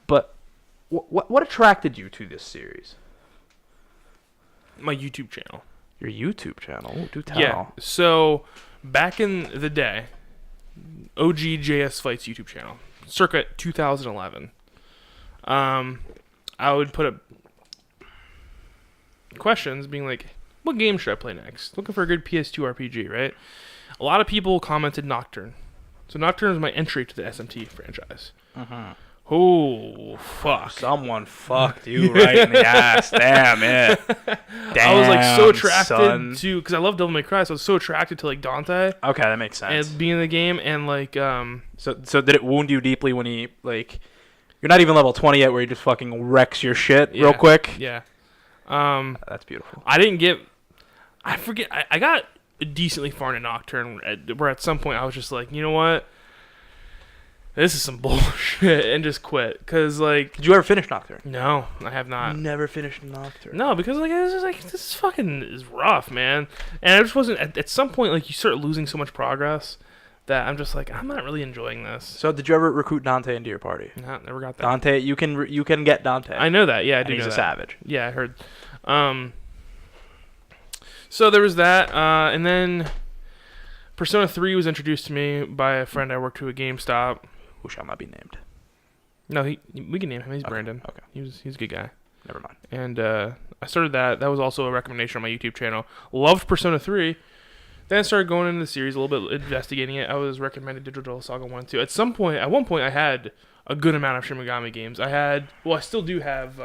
But what attracted you to this series? My YouTube channel. Your YouTube channel? Ooh, do tell. Yeah. So, back in the day, OG JS Fights YouTube channel, circa 2011, I would put up questions being like, what game should I play next? Looking for a good PS2 RPG, right? A lot of people commented Nocturne. So Nocturne is my entry to the SMT franchise. Oh, fuck. Someone fucked you right in the ass. Damn it. Damn, I was like so attracted son. to, because I love Devil May Cry, so I was so attracted to like Dante. Okay, that makes sense. And being in the game, and like, So did it wound you deeply when he, like, you're not even level 20 yet where he just fucking wrecks your shit real quick? Yeah. That's beautiful. I didn't get, I forget, I got decently far into Nocturne, where at some point I was just like, you know what? This is some bullshit, and just quit. Cause like, Did you ever finish Nocturne? no, I have not. You never finished Nocturne. No, because like it was just like this fucking is rough, man. And I just wasn't. At some point, like you start losing so much progress that I'm just like I'm not really enjoying this. So did you ever recruit Dante into your party? No, never got that. Dante, you can get Dante. I know that. Yeah, I do and he's know a that. savage. Yeah, I heard. So there was that, and then Persona 3 was introduced to me by a friend I worked with at GameStop. Who shall not be named. No, we can name him. He's Brandon. Okay. He's a good guy. Never mind. And I started that. That was also a recommendation on my YouTube channel. Loved Persona 3. Then I started going into the series a little bit, investigating it. I was recommended Digital Devil Saga 1 and 2. At one point, I had a good amount of Shin Megami games. I still do have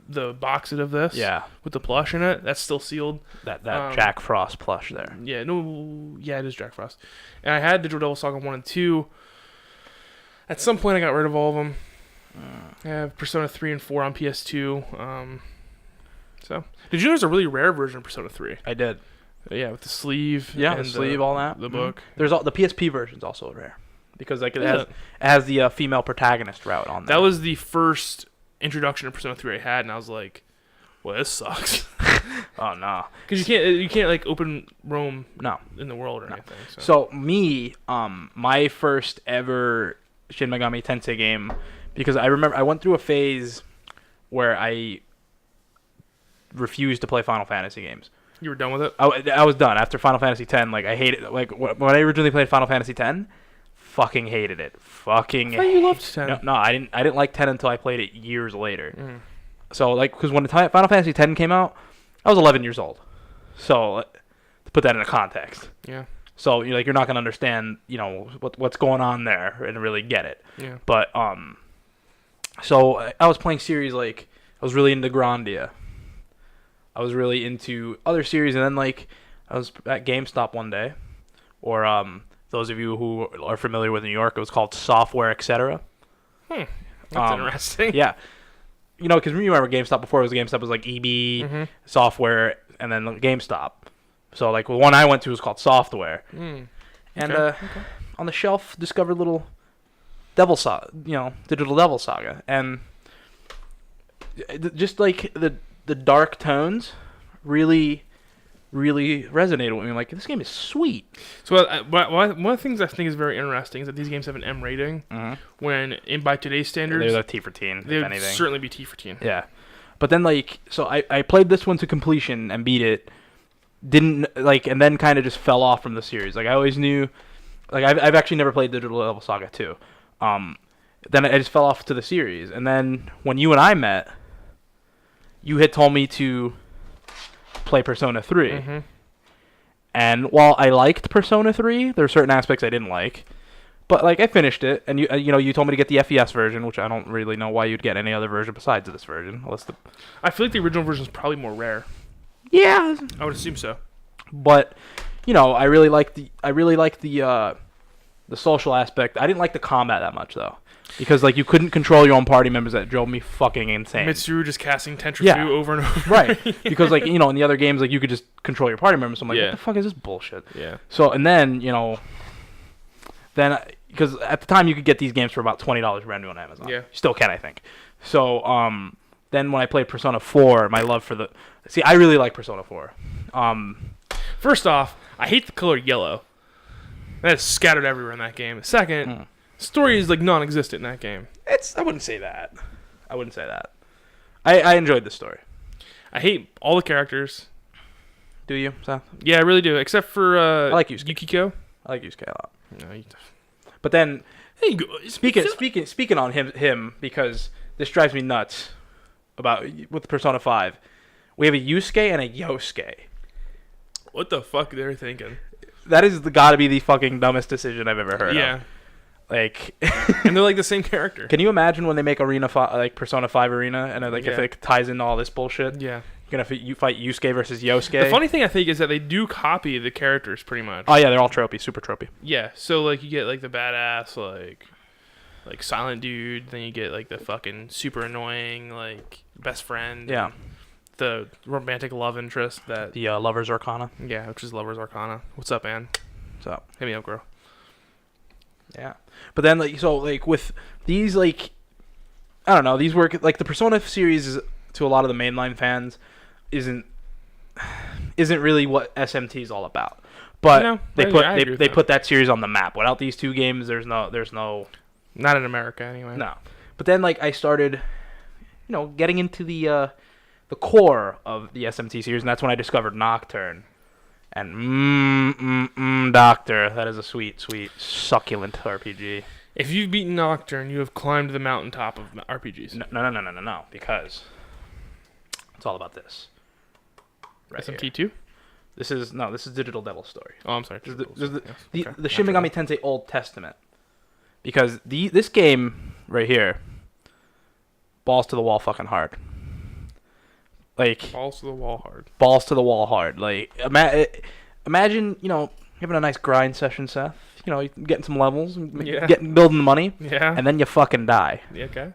the box set of this. Yeah. With the plush in it. That's still sealed. That Jack Frost plush there. Yeah, it is Jack Frost. And I had Digital Devil Saga 1 and 2. At some point, I got rid of all of them. I have Persona 3 and 4 on PS2. So, did you know there's a really rare version of Persona 3? I did. Yeah, with the sleeve. Yeah, and the sleeve, all that. The book. There's the PSP version's also rare because like it has the female protagonist route on there. That was the first introduction to Persona 3 I had, and I was like, "Well, this sucks." Oh no, because you can't like open roam in the world or anything. So me, my first ever Shin Megami Tensei game, because I remember I went through a phase where I refused to play Final Fantasy games. You were done with it? I was done after Final Fantasy X. Like I hated like when I originally played Final Fantasy X, fucking hated it. Fucking. I you loved 10. No, I didn't like 10 until I played it years later. So like because when Final Fantasy X came out, I was 11 years old. So to put that into context. Yeah. So you're not gonna understand what's going on there and really get it. Yeah. But so I was playing series like I was really into Grandia. I was really into other series, and then like I was at GameStop one day, or those of you who are familiar with New York, it was called Software, etc. That's interesting. Yeah, because you remember GameStop before it was GameStop was like EB, Software, and then GameStop. So like the one I went to was called Software, and on the shelf discovered little Digital Devil Saga, and just like the dark tones really resonated with me. I'm like, this game is sweet. So one of the things I think is very interesting is that these games have an M rating, when by today's standards, they're T for teen, they if would anything. certainly be T for teen. Yeah. But then so I played this one to completion and beat it. And then kind of just fell off from the series. Like I always knew, like I've actually never played Digital Devil Saga 2. Then I just fell off to the series. And then when you and I met, you had told me to play Persona 3. And while I liked Persona 3, there were certain aspects I didn't like. But like I finished it, and you told me to get the FES version, which I don't really know why you'd get any other version besides this version. I feel like the original version is probably more rare. Yeah, I would assume so. but you know, I really like the social aspect. I didn't like the combat that much though, because like you couldn't control your own party members. That drove me fucking insane. Mitsuru just casting Tentrifu Yeah. over and over. Right, because like, you know, in the other games, like you could just control your party members. So I'm like, Yeah. what the fuck is this bullshit? Yeah. So, and then, you know, because at the time you could get these games for about $20 brand new on Amazon. Yeah. You still can, I think. So, then when I played Persona 4, my love for I really like Persona 4. First off, I hate the color yellow. That is scattered everywhere in that game. Second, story is like non-existent in that game. I wouldn't say that. I enjoyed the story. I hate all the characters. Do you, Seth? Yeah, I really do. Except for I like Yusuke. Yukiko. I like Yusuke a lot. No, But then, there you go. speaking on him, because this drives me nuts with Persona 5. We have a Yusuke and a Yosuke. What the fuck they're thinking? That is gotta be the fucking dumbest decision I've ever heard of. Yeah. Like, And they're like the same character. can you imagine when they make Persona 5 Arena, and if it ties into all this bullshit? Yeah. You're gonna fight Yusuke versus Yosuke. The funny thing I think is that they do copy the characters pretty much. Oh yeah, they're all tropey, super tropey. Yeah. So like you get like the badass like silent dude, then you get like the fucking super annoying like best friend. Yeah. The romantic love interest that The Lover's Arcana. yeah, which is Lover's Arcana. What's up, Ann? So Hit me up, girl. yeah, but then with these I don't know, these work like the Persona series is, to a lot of the mainline fans, isn't really what SMT is all about. But No, they I put that series on the map. Without these two games, there's no Not in America anyway. no. But then I started, getting into the core of the SMT series, and that's when I discovered Nocturne. And Doctor, that is a sweet, sweet, succulent RPG. If you've beaten Nocturne, you have climbed the mountaintop of RPGs. No, because it's all about this. Right here. SMT2? This is Digital Devil's Story. Oh, I'm sorry. This is the Okay. Shin Megami Tensei Old Testament. Because this game right here, balls to the wall fucking hard. Like, Balls to the wall hard. balls to the wall hard. Like, imagine, having a nice grind session, Seth. Getting some levels, Yeah. building the money, Yeah. and then you fucking die. Yeah, okay.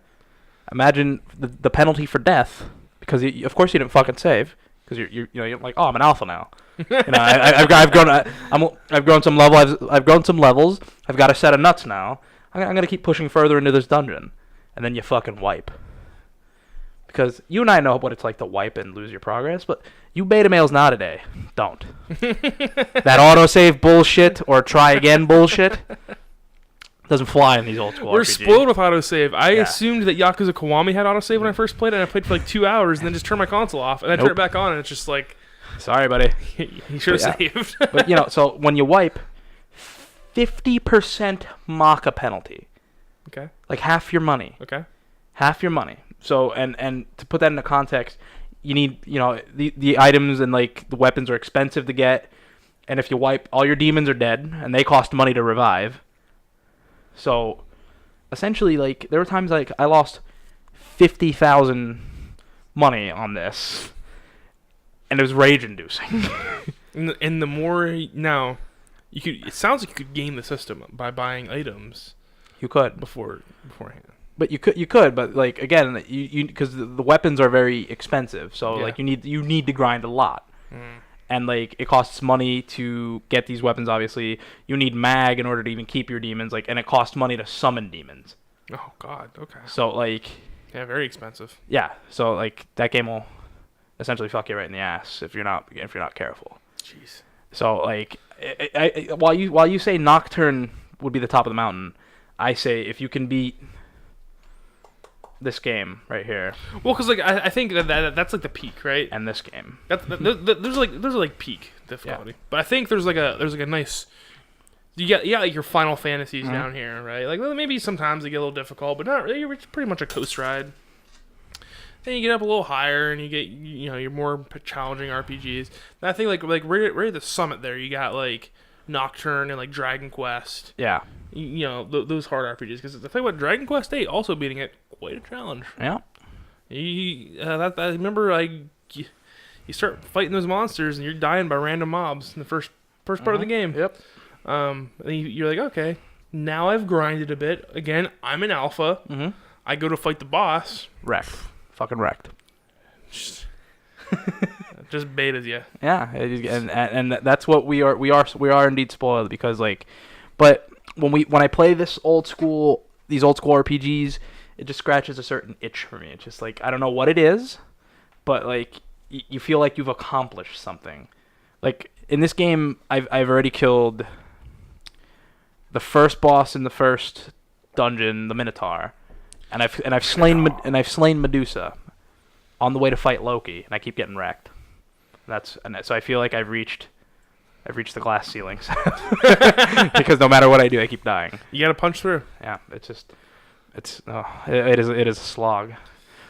Imagine the penalty for death, because of course you didn't fucking save, because you're like, oh, I'm an alpha now. I've grown some levels. I've got a set of nuts now. I'm gonna keep pushing further into this dungeon, and then you fucking wipe. Because you and I know what it's like to wipe and lose your progress, but you beta males nowadays don't. That autosave bullshit or try again bullshit doesn't fly in these old school We're RPGs. spoiled with autosave. I Yeah. assumed that Yakuza Kiwami had autosave when I first played it, and I played for like 2 hours, and then just turned my console off, and then turned it back on, and it's just like, Sorry, buddy. he should have Yeah. saved. But so when you wipe, 50% Maka penalty. Okay. Like half your money. Okay. Half your money. So and to put that into context, you need the items and the weapons are expensive to get, and if you wipe, all your demons are dead and they cost money to revive. So essentially, there were times I lost 50,000 money on this, and it was rage inducing. And the more now, it sounds like you could game the system by buying items You could. beforehand. But you could, but again, you because the weapons are very expensive, so Yeah. you need to grind a lot, and it costs money to get these weapons. Obviously, you need mag in order to even keep your demons, and it costs money to summon demons. Oh God. Okay. So Yeah, very expensive. yeah, so that game will essentially fuck you right in the ass if you're not careful. Jeez. So while you say Nocturne would be the top of the mountain, I say if you can beat this game right here Well, because I think that's like the peak, right? and this game. There's peak difficulty, but I think there's a nice. You got your Final Fantasies down here, right? Maybe sometimes they get a little difficult, but not really. It's pretty much a coast ride. Then you get up a little higher, and you get your more challenging RPGs. And I think right at the summit there, you got Nocturne and Dragon Quest. Yeah. Those hard RPGs. Because the thing about Dragon Quest 8 also beating it quite a challenge. Yeah. I remember you start fighting those monsters and you're dying by random mobs in the first part of the game. Yep. And you're like, okay, now I've grinded a bit. Again, I'm an alpha. Mm-hmm. I go to fight the boss. Wrecked. Fucking wrecked. Just betas, yeah. Yeah, and that's what we are. We are indeed spoiled because like, but when I play these old school RPGs, it just scratches a certain itch for me. It's just like I don't know what it is, but like you feel like you've accomplished something. Like in this game, I've already killed the first boss in the first dungeon, the Minotaur, and I've slain Medusa on the way to fight Loki, and I keep getting wrecked. So I feel like I've reached the glass ceilings because no matter what I do, I keep dying. You gotta punch through. Yeah, it is a slog.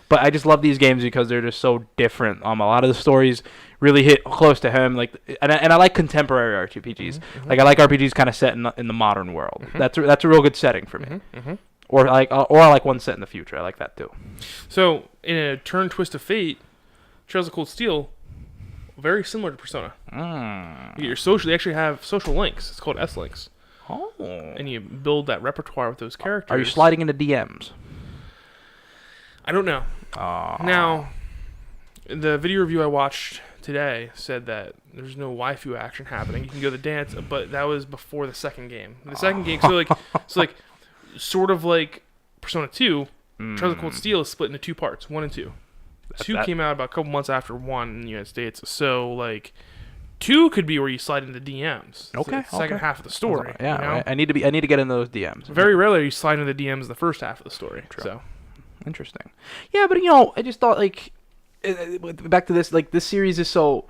But I just love these games because they're just so different. A lot of the stories really hit close to home. Like, and I like contemporary RPGs. Mm-hmm. Like I like RPGs kind of set in the modern world. Mm-hmm. That's a real good setting for me. Mm-hmm. Mm-hmm. Or I like one set in the future. I like that too. So in a turn twist of fate, Trails of Cold Steel, very similar to Persona. You get your social. They actually have social links. It's called S-links. Oh. And you build that repertoire with those characters. Are you sliding into DMs? I don't know. Now, the video review I watched today said that there's no waifu action happening. You can go to the dance, but that was before the second game. The second game, sort of like Persona 2, Trails of Cold Steel is split into two parts, 1 and 2. 2 came out about a couple months after 1 in the United States, so like 2 could be where you slide into the DMs. Okay. It's the second half of the story. Yeah, you know? right. I need to get into those DMs. Very rarely you slide into the DMs in the first half of the story. True. So interesting. Yeah, but I just thought like back to this, like this series is so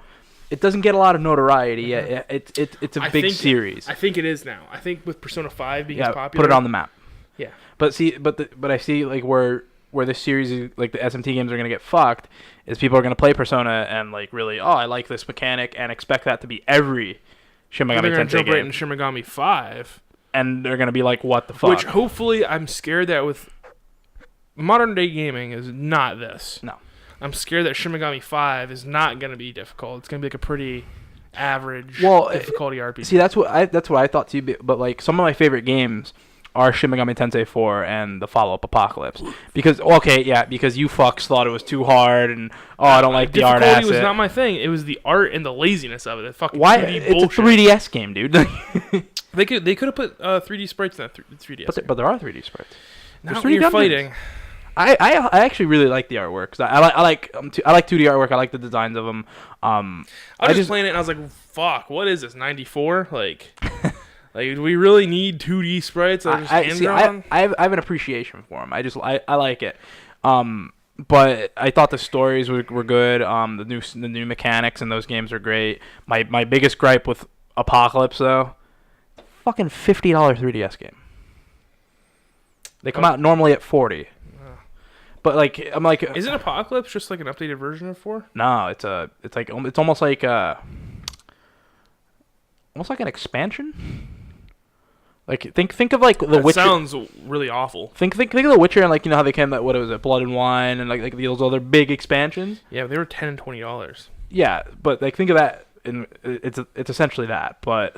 it doesn't get a lot of notoriety. Mm-hmm. It's a big series. I think it is now. I think with Persona 5 being as popular, put it on the map. Yeah. But I see like where this series is, like the SMT games are gonna get fucked is people are gonna play Persona and like really I like this mechanic and expect that to be every Shin Megami Tensei game. They're gonna jump right into Shin Megami 5, and they're gonna be like, what the fuck? Which hopefully I'm scared that with modern day gaming is not this. No. I'm scared that Shin Megami 5 is not gonna be difficult. It's gonna be like a pretty average difficulty RPG. See, that's what I thought too. But like some of my favorite games are Shin Megami Tensei 4 and the follow-up Apocalypse. Because you fucks thought it was too hard and I don't like the art asset. Difficulty was not my thing. It was the art and the laziness of it. It fucking why 2D it's bullshit. a 3DS game, dude. They could have put 3D sprites in that 3DS. But there are 3D sprites. Not when you're fighting. I actually really like the artwork. 'Cause I like 2D artwork. I like the designs of them. I was just playing it and I was like, "Fuck, what is this? 94? Like, do we really need 2D sprites that are just hand-drawn?" I have an appreciation for them. I like it. But I thought the stories were good. The new mechanics in those games are great. My biggest gripe with Apocalypse though, fucking $50 3DS game. They come out normally at $40. But like I'm like, isn't Apocalypse just like an updated version of 4? No, it's almost like an expansion. Like think of like the Witcher. Sounds really awful. Think of the Witcher and like how they came what was it, Blood and Wine and like those other big expansions. Yeah, they were $10 and $20. Yeah, but like think of that and it's essentially that, but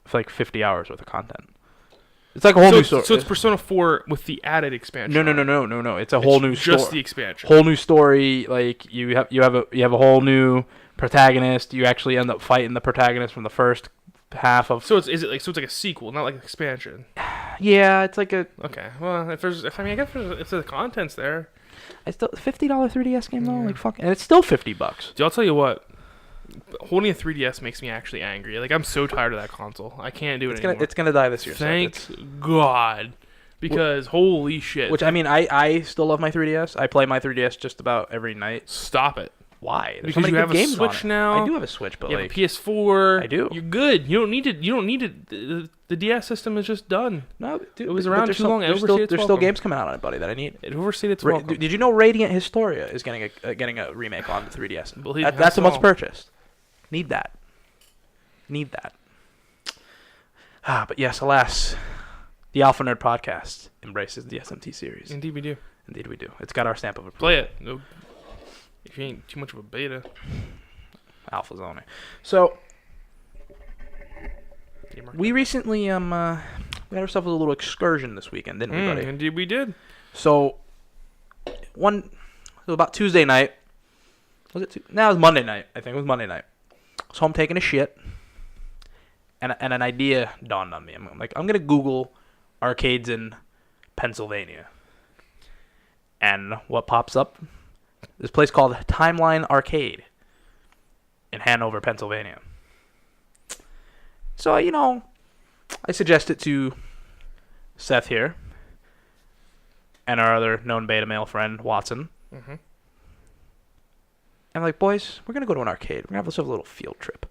for like 50 hours worth of content. It's like a whole new story. So it's Persona 4 with the added expansion. No. It's a whole new story. Just the expansion. Whole new story. Like you have a whole new protagonist. You actually end up fighting the protagonist from the first half of. So it's like a sequel, not like an expansion. Yeah, it's like a. Okay, well, if the content's there. It's still $50 3DS game though. Like fuck, and it's still $50. Dude, I'll tell you what. Holding a 3DS makes me actually angry. Like I'm so tired of that console. I can't do it anymore. It's gonna die this year. Thank God, because holy shit. Which I mean, I still love my 3DS. I play my 3DS just about every night. Stop it. Why? Because you have a Switch now. I do have a Switch, but you have a PS4. I do. You're good. You don't need it. The DS system is just done. No, dude, it was around too long. There's still games coming out on it, buddy, that I need. It overstayed its welcome. Did you know Radiant Historia is getting a remake on the 3DS? That's a must purchase. Need that. But yes, alas, the Alpha Nerd Podcast embraces the SMT series. Indeed we do. It's got our stamp of approval. Play it. No, if you ain't too much of a beta. Alpha Zone. So we recently we had ourselves a little excursion this weekend, didn't we, buddy? Indeed, we did. So it was about Tuesday night. Was it? No, it was Monday night. I think it was Monday night. So I'm taking a shit, and an idea dawned on me. I'm like, I'm gonna Google arcades in Pennsylvania, and what pops up? This place called Timeline Arcade in Hanover, Pennsylvania. So I suggest it to Seth here and our other known beta male friend Watson. Mm-hmm. I'm like, boys, we're gonna go to an arcade. We're gonna have ourselves a little field trip.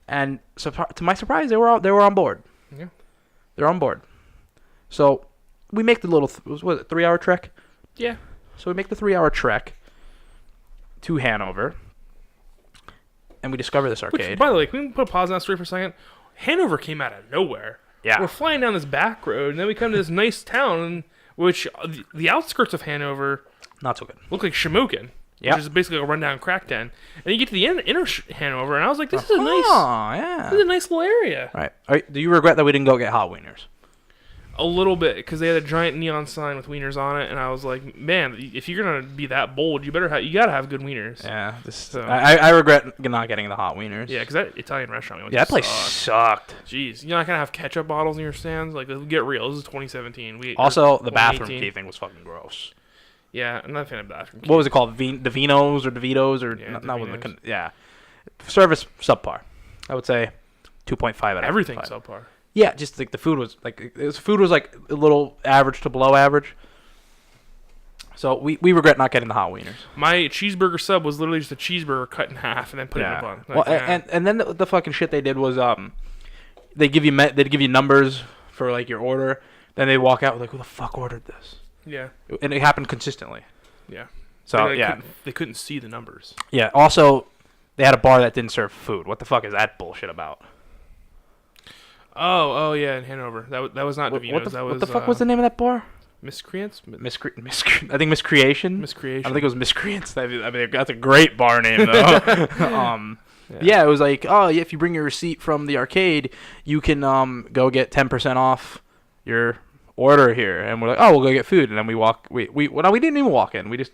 And so, to my surprise, they were on board. Yeah, they're on board. So we make the little was it 3-hour trek? Yeah. So we make the 3-hour trek to Hanover, and we discover this arcade. Which, by the way, can we put a pause on that story for a second? Hanover came out of nowhere. Yeah. We're flying down this back road, and then we come to this nice town, which the outskirts of Hanover Not so good. look like Shamokin. Yeah. Which is basically a rundown crack den. And you get to the inner Hanover, and I was like, this is a nice little area. All right. Do you regret that we didn't go get hot wieners? A little bit, because they had a giant neon sign with wieners on it, and I was like, man, if you're gonna be that bold, you gotta have good wieners. Yeah. I regret not getting the hot wieners. Yeah, because that Italian restaurant we went to that place sucked. Jeez, you're not gonna have ketchup bottles in your stands. Like, let's get real. This is 2017. Also, the bathroom key thing was fucking gross. Yeah, I'm not a fan of bathroom key. What was it called? Divinos or DeVitos or yeah, Service subpar. I would say 2.5 out of everything 5. subpar. Yeah, just like the food was like a little average to below average. So we regret not getting the hot wieners. My cheeseburger sub was literally just a cheeseburger cut in half and then put it in a bun. Like, well, and then the fucking shit they did was they'd give you numbers for like your order. Then they walk out like, who the fuck ordered this? Yeah. And it happened consistently. Yeah. So they couldn't see the numbers. Yeah. Also, they had a bar that didn't serve food. What the fuck is that bullshit about? Oh yeah, in Hanover. That was not Davino's. What the fuck was the name of that bar? Miscreants? I think Miscreation. Miscreation. I think it was Miscreants. I mean, that's a great bar name though. Yeah, it was like, if you bring your receipt from the arcade, you can go get 10% off your order here. And we're like, we'll go get food. And then we didn't even walk in. We just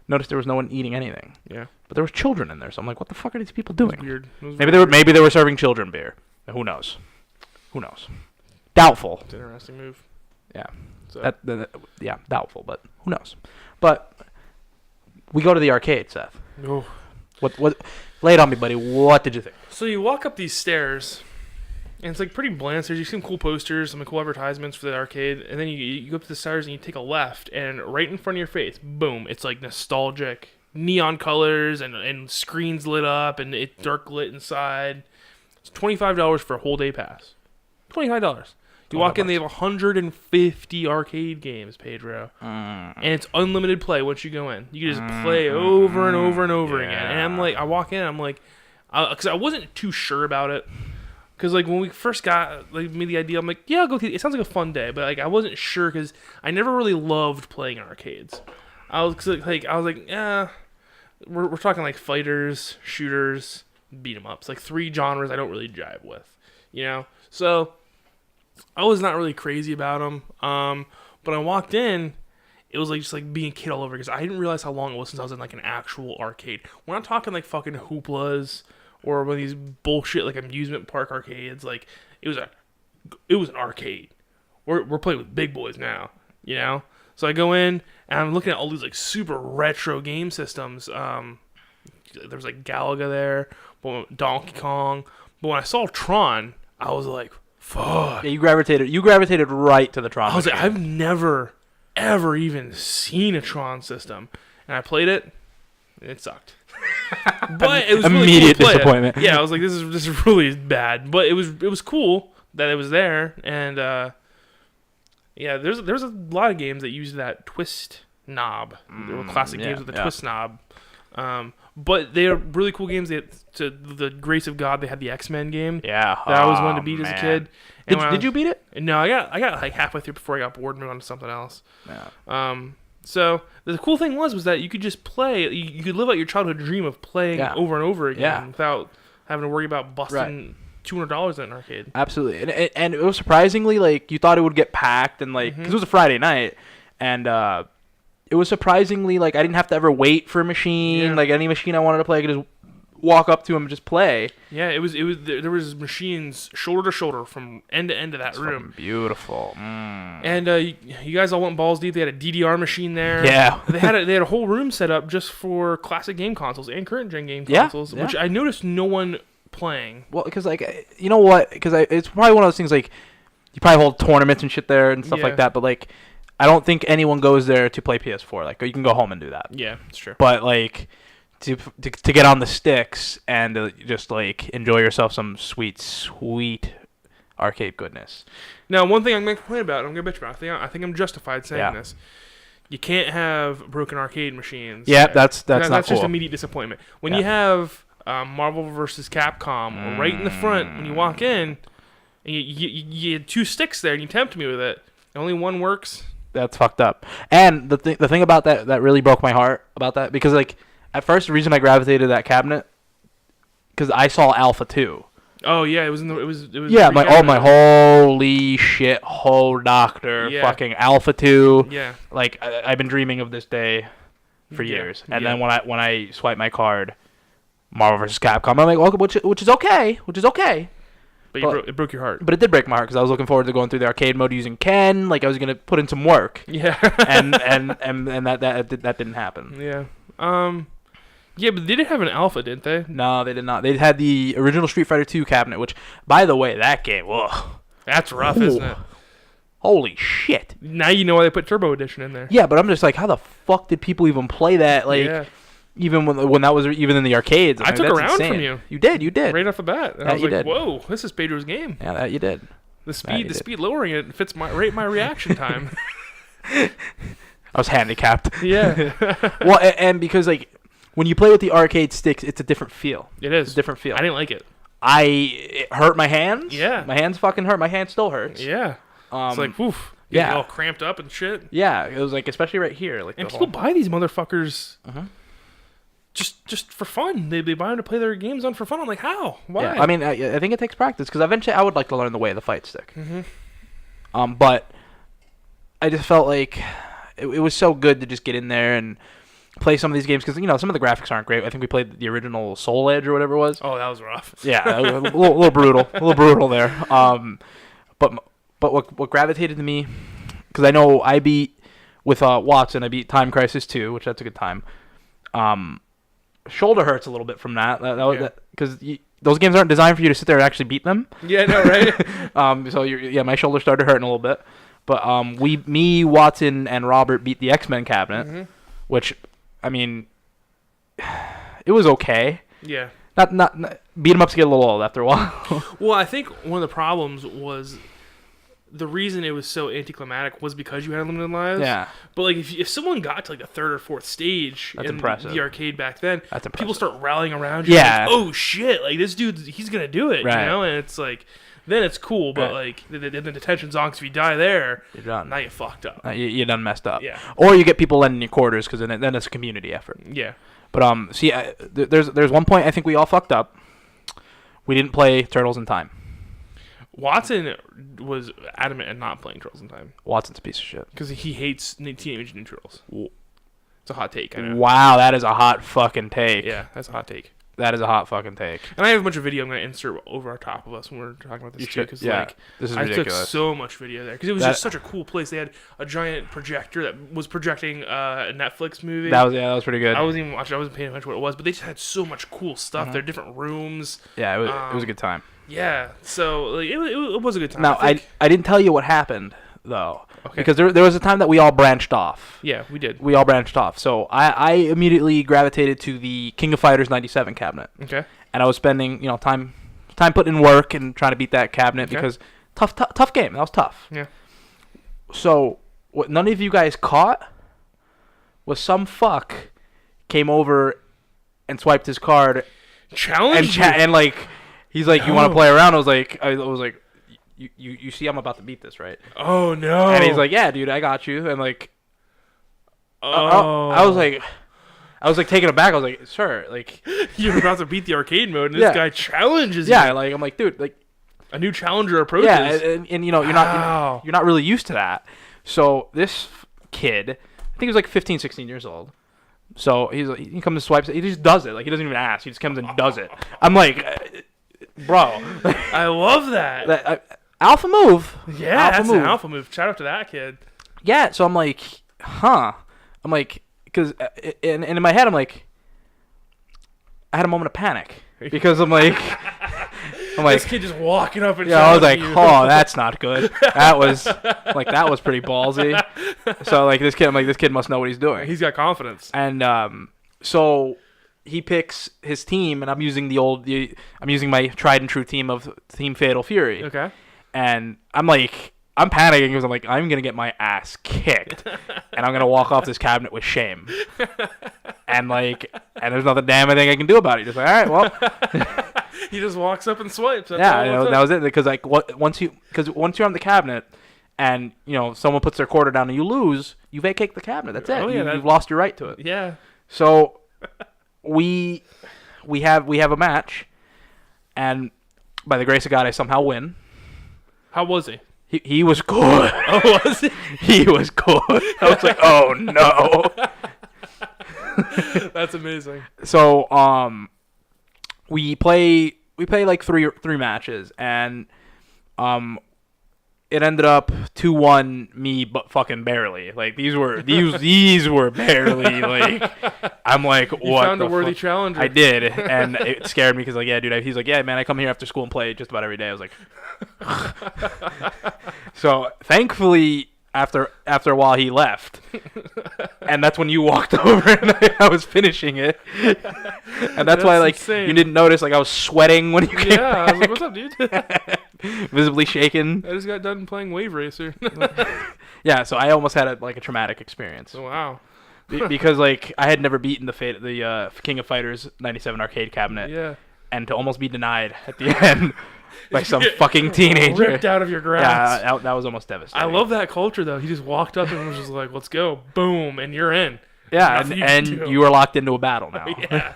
noticed there was no one eating anything. Yeah. But there was children in there, so I'm like, what the fuck are these people doing? Weird. Maybe they were serving children beer. Who knows? Doubtful. It's an interesting move. Yeah. So. Doubtful, but who knows? But we go to the arcade, Seth. Oh. What? Lay it on me, buddy. What did you think? So you walk up these stairs, and it's like pretty bland stairs. You see some cool posters, some cool advertisements for the arcade, and then you go up to the stairs and you take a left, and right in front of your face, boom! It's like nostalgic neon colors and screens lit up, and it's dark lit inside. It's $25 for a whole day pass. $25. You walk in, they have 150 arcade games, Pedro. And it's unlimited play once you go in. You can just play over and over and over again. And I'm like, I walk in, I'm like, because I wasn't too sure about it. Because like when we first got made the idea, I'm like, yeah, I'll go. It sounds like a fun day, but like I wasn't sure because I never really loved playing in arcades. I was like, yeah, we're talking like fighters, shooters, beat 'em ups, like 3 genres I don't really jive with, So I was not really crazy about them. But I walked in, it was like just like being a kid all over because I didn't realize how long it was since I was in like an actual arcade. We're not talking like fucking Hooplas or one of these bullshit like amusement park arcades. Like it was an arcade. We're playing with big boys now, So I go in and I'm looking at all these like super retro game systems. There was like Galaga there, Donkey Kong. But when I saw Tron, I was like, fuck. Yeah, you gravitated right to the Tron. I was like, I've never, ever even seen a Tron system. And I played it, and it sucked. But it was immediate really cool disappointment. Yeah, I was like, this is really bad. But it was cool that it was there. And there's a lot of games that use that twist knob. There were classic games with the twist knob. But they are really cool games. To the grace of God, they had the X-Men game. Yeah, that I always wanted to beat as a kid. And did you beat it? No, I got like halfway through before I got bored and moved on to something else. Yeah. So the cool thing was that you could just play. You could live out your childhood dream of playing over and over again without having to worry about busting $200 at an arcade. Absolutely, and it was surprisingly like you thought it would get packed and like because it was a Friday night, and it was surprisingly like I didn't have to ever wait for a machine. Like any machine I wanted to play, I could just walk up to them and just play. Yeah, it was. There was machines shoulder to shoulder from end to end of that room. Beautiful. And you guys all went balls deep. They had a DDR machine there. Yeah. they had a whole room set up just for classic game consoles and current gen game consoles, which I noticed no one playing. Well, because like you know what? Because it's probably one of those things like you probably hold tournaments and shit there and stuff like that. But like I don't think anyone goes there to play PS4. Like you can go home and do that. Yeah, it's true. But like. To get on the sticks and just like enjoy yourself some sweet arcade goodness. Now, one thing I'm going to complain about, I'm going to bitch about. I think I'm justified saying this. You can't have broken arcade machines. Yeah, that's not that's cool. Just immediate disappointment. When you have Marvel vs. Capcom right in the front when you walk in, and you had two sticks there and you tempt me with it, and only one works. That's fucked up. And the thing about that really broke my heart about that because like. At first, the reason I gravitated to that cabinet, because I saw Alpha 2. Oh yeah, it was. Yeah, my holy shit, doctor, fucking Alpha 2. Yeah. Like I've been dreaming of this day for years, and then when I swipe my card, Marvel vs. Capcom, I'm like, well, which is okay. But it broke your heart. But it did break my heart because I was looking forward to going through the arcade mode using Ken. Like I was gonna put in some work. Yeah. and that didn't happen. Yeah. Yeah, but they did have an alpha, didn't they? No, they did not. They had the original Street Fighter 2 cabinet, which, by the way, that game, whoa. That's rough, isn't it? Holy shit. Now you know why they put Turbo Edition in there. Yeah, but I'm just like, how the fuck did people even play that? Like, even when that was even in the arcades. I took a round from you. You did. Right off the bat. And I was like, whoa, this is Pedro's game. Yeah, that you did. The speed lowering it fits my reaction time. I was handicapped. Yeah. Well, and because, like, when you play with the arcade sticks, it's a different feel. It is. It's a different feel. I didn't like it. It hurt my hands. Yeah. My hands fucking hurt. My hand still hurts. Yeah. It's like, oof. You all cramped up and shit. Yeah. It was like, especially right here. Like, and people buy these motherfuckers just for fun. They buy them to play their games on for fun. I'm like, how? Why? Yeah. I mean, I think it takes practice because eventually I would like to learn the way of the fight stick. Mm-hmm. But I just felt like it was so good to just get in there and play some of these games because some of the graphics aren't great. I think we played the original Soul Edge or whatever it was. Oh, that was rough. Yeah, a little brutal there. But what gravitated to me because I know I beat with Watson. I beat Time Crisis 2, which that's a good time. Shoulder hurts a little bit from that. That was because those games aren't designed for you to sit there and actually beat them. Yeah, no, right. So my shoulder started hurting a little bit. But me, Watson, and Robert beat the X-Men cabinet, which. I mean, it was okay. Yeah. Not beat 'em ups get a little old after a while. Well, I think one of the problems was the reason it was so anticlimactic was because you had limited lives. Yeah. But like if someone got to like the third or fourth stage in the arcade back then, people start rallying around you. Yeah. Like, oh shit! Like this dude, he's gonna do it. Right. And it's like. Then it's cool, but like the detention's on because if you die there, you're done. Now you fucked up. You done messed up. Yeah. Or you get people lending you quarters because then it's a community effort. Yeah. But there's one point I think we all fucked up. We didn't play Turtles in Time. Watson was adamant at not playing Turtles in Time. Watson's a piece of shit because he hates Teenage Ninja Turtles. It's a hot take. I know. Wow, that is a hot fucking take. Yeah, that's a hot take. That is a hot fucking take. And I have a bunch of video I'm going to insert over our top of us when we're talking about this too. Because this is ridiculous. I took so much video there because it was just such a cool place. They had a giant projector that was projecting a Netflix movie. That was pretty good. I wasn't even watching. I wasn't paying attention to what it was, but they just had so much cool stuff. There, different rooms. Yeah, it was a good time. Yeah, so like, it was a good time. Now I didn't tell you what happened though. Okay. Because there was a time that we all branched off. Yeah, we did. We all branched off. So I immediately gravitated to the King of Fighters 97 cabinet. Okay. And I was spending, time putting in work and trying to beat that cabinet because tough game. That was tough. Yeah. So what none of you guys caught was some fuck came over and swiped his card. Challenge and like he's like, you want to play around? I was like. You see I'm about to beat this, right? Oh, no. And he's like, yeah, dude, I got you. And, like, I was like taken aback. I was like, sir, like You're about to beat the arcade mode, and this guy challenges you. Yeah, like I'm like, dude, like a new challenger approaches. Yeah, and you know, you're not really used to that. So this kid, I think he was like 15, 16 years old. So he comes and swipes it. He just does it. Like he doesn't even ask. He just comes and does it. I'm like, bro. I love that. Alpha move. Yeah, that's an alpha move. Shout out to that kid. Yeah, so I'm like, huh. I'm like, because in my head, I'm like, I had a moment of panic. Because I'm like, this kid just walking up and I was like, oh, that's not good. That was pretty ballsy. So like this kid must know what he's doing. He's got confidence. And so he picks his team, and I'm using my tried and true team of Team Fatal Fury. Okay. And I'm panicking because I'm like, I'm gonna get my ass kicked, and I'm gonna walk off this cabinet with shame. And there's nothing damn thing I can do about it. Just like, all right, well. He just walks up and swipes. That's that was it. Because like once you're on the cabinet, and you know someone puts their quarter down and you lose, you vacate the cabinet. That's it. Oh, yeah, you've lost your right to it. Yeah. So we have a match, and by the grace of God, I somehow win. How was he? He was good. Oh, was he? He was good. I was like, oh no. That's amazing. So we play like three matches, and it ended up 2-1 me, but fucking barely. Like these were barely like. I'm like, what? You found a worthy challenger. I did, and it scared me because like, yeah, dude. He's like, yeah, man, I come here after school and play just about every day. I was like, so thankfully. After a while, he left, and that's when you walked over, and I was finishing it, and that's why like insane. You didn't notice like I was sweating when you came back. I was like, "What's up, dude?" Visibly shaken. I just got done playing Wave Racer. Yeah, so I almost had a traumatic experience. Oh, wow. Because like I had never beaten the King of Fighters '97 arcade cabinet. Yeah. And to almost be denied at the end. By some fucking teenager. Ripped out of your grasp. Yeah, that was almost devastating. I love that culture, though. He just walked up and was just like, let's go. Boom. And you're in. Yeah, and you are locked into a battle now. Yeah.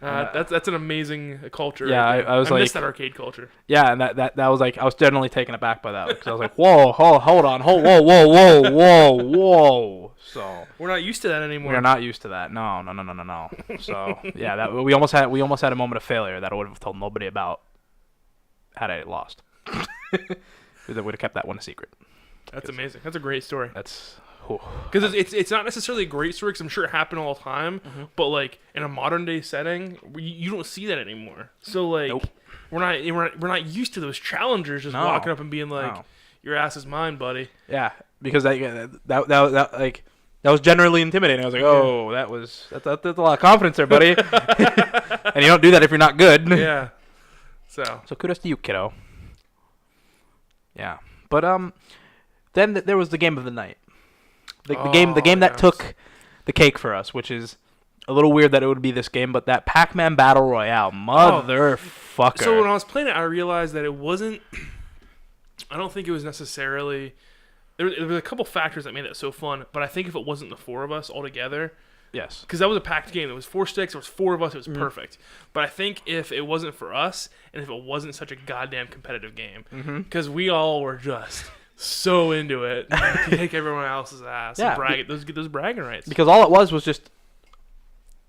That's an amazing culture. Yeah, right I was I like... miss that arcade culture. Yeah, and that was like... I was generally taken aback by that. Because I was like, whoa, hold on. Whoa. So... We're not used to that anymore. We are not used to that. No. So, yeah, we almost had a moment of failure that I would have told nobody about. Had I lost. We would have kept that one a secret. That's amazing. That's a great story. That's... Because it's not necessarily a great story because I'm sure it happened all the time, but like in a modern day setting, you don't see that anymore. So like, nope. we're not used to those challengers just walking up and being like, "Your ass is mine, buddy." Yeah, because that was generally intimidating. I was like, oh, that's a lot of confidence there, buddy. And you don't do that if you're not good. Yeah. So kudos to you, kiddo. Yeah, but then there was the game of the night. The game that took the cake for us, which is a little weird that it would be this game, but that Pac-Man Battle Royale, motherfucker. So when I was playing it, I realized that it wasn't. I don't think it was necessarily. There was a couple factors that made that so fun, but I think if it wasn't the four of us all together. Yes. Because that was a packed game. There was 4 sticks. There was 4 of us. It was perfect. But I think if it wasn't for us, and if it wasn't such a goddamn competitive game, because we all were just so into it to kick everyone else's ass and brag those bragging rights. Because all it was just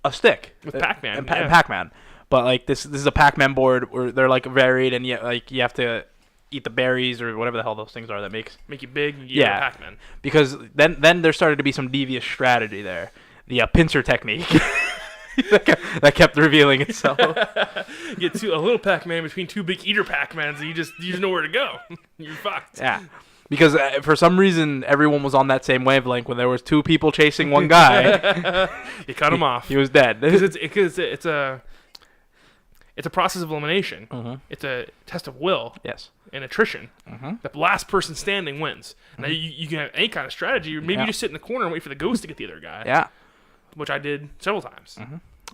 a stick with Pac-Man and Pac-Man. But like this is a Pac-Man board where they're like varied, and yet like you have to eat the berries or whatever the hell those things are that make you big. And get Pac-Man. Because then there started to be some devious strategy there. The pincer technique that kept revealing itself. You get a little Pac-Man between 2 big eater Pac-Mans, and you just know where to go. You're fucked. Yeah, because for some reason everyone was on that same wavelength. When there was 2 people chasing one guy, you cut him off. He was dead. Because it's a process of elimination. It's a test of will. Yes. And attrition. The last person standing wins. Now you can have any kind of strategy. Maybe you just sit in the corner and wait for the ghost to get the other guy. Yeah. Which I did several times.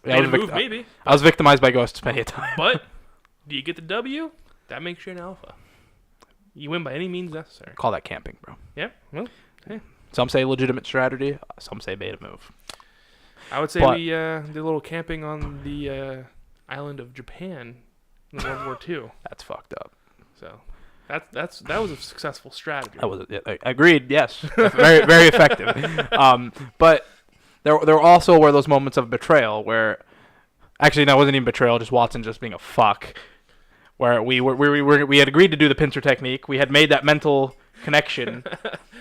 Maybe. I was victimized by ghosts many a time. But do you get the W? That makes you an alpha. You win by any means necessary. Call that camping, bro. Yeah. Well, hey. Some say legitimate strategy. Some say beta move. I would say we did a little camping on the island of Japan in World War II. That's fucked up. So that was a successful strategy. That was agreed. Yes, very very effective. But there also were those moments of betrayal where, actually, no, it wasn't even betrayal. Just Watson just being a fuck. Where we had agreed to do the pincer technique. We had made that mental connection.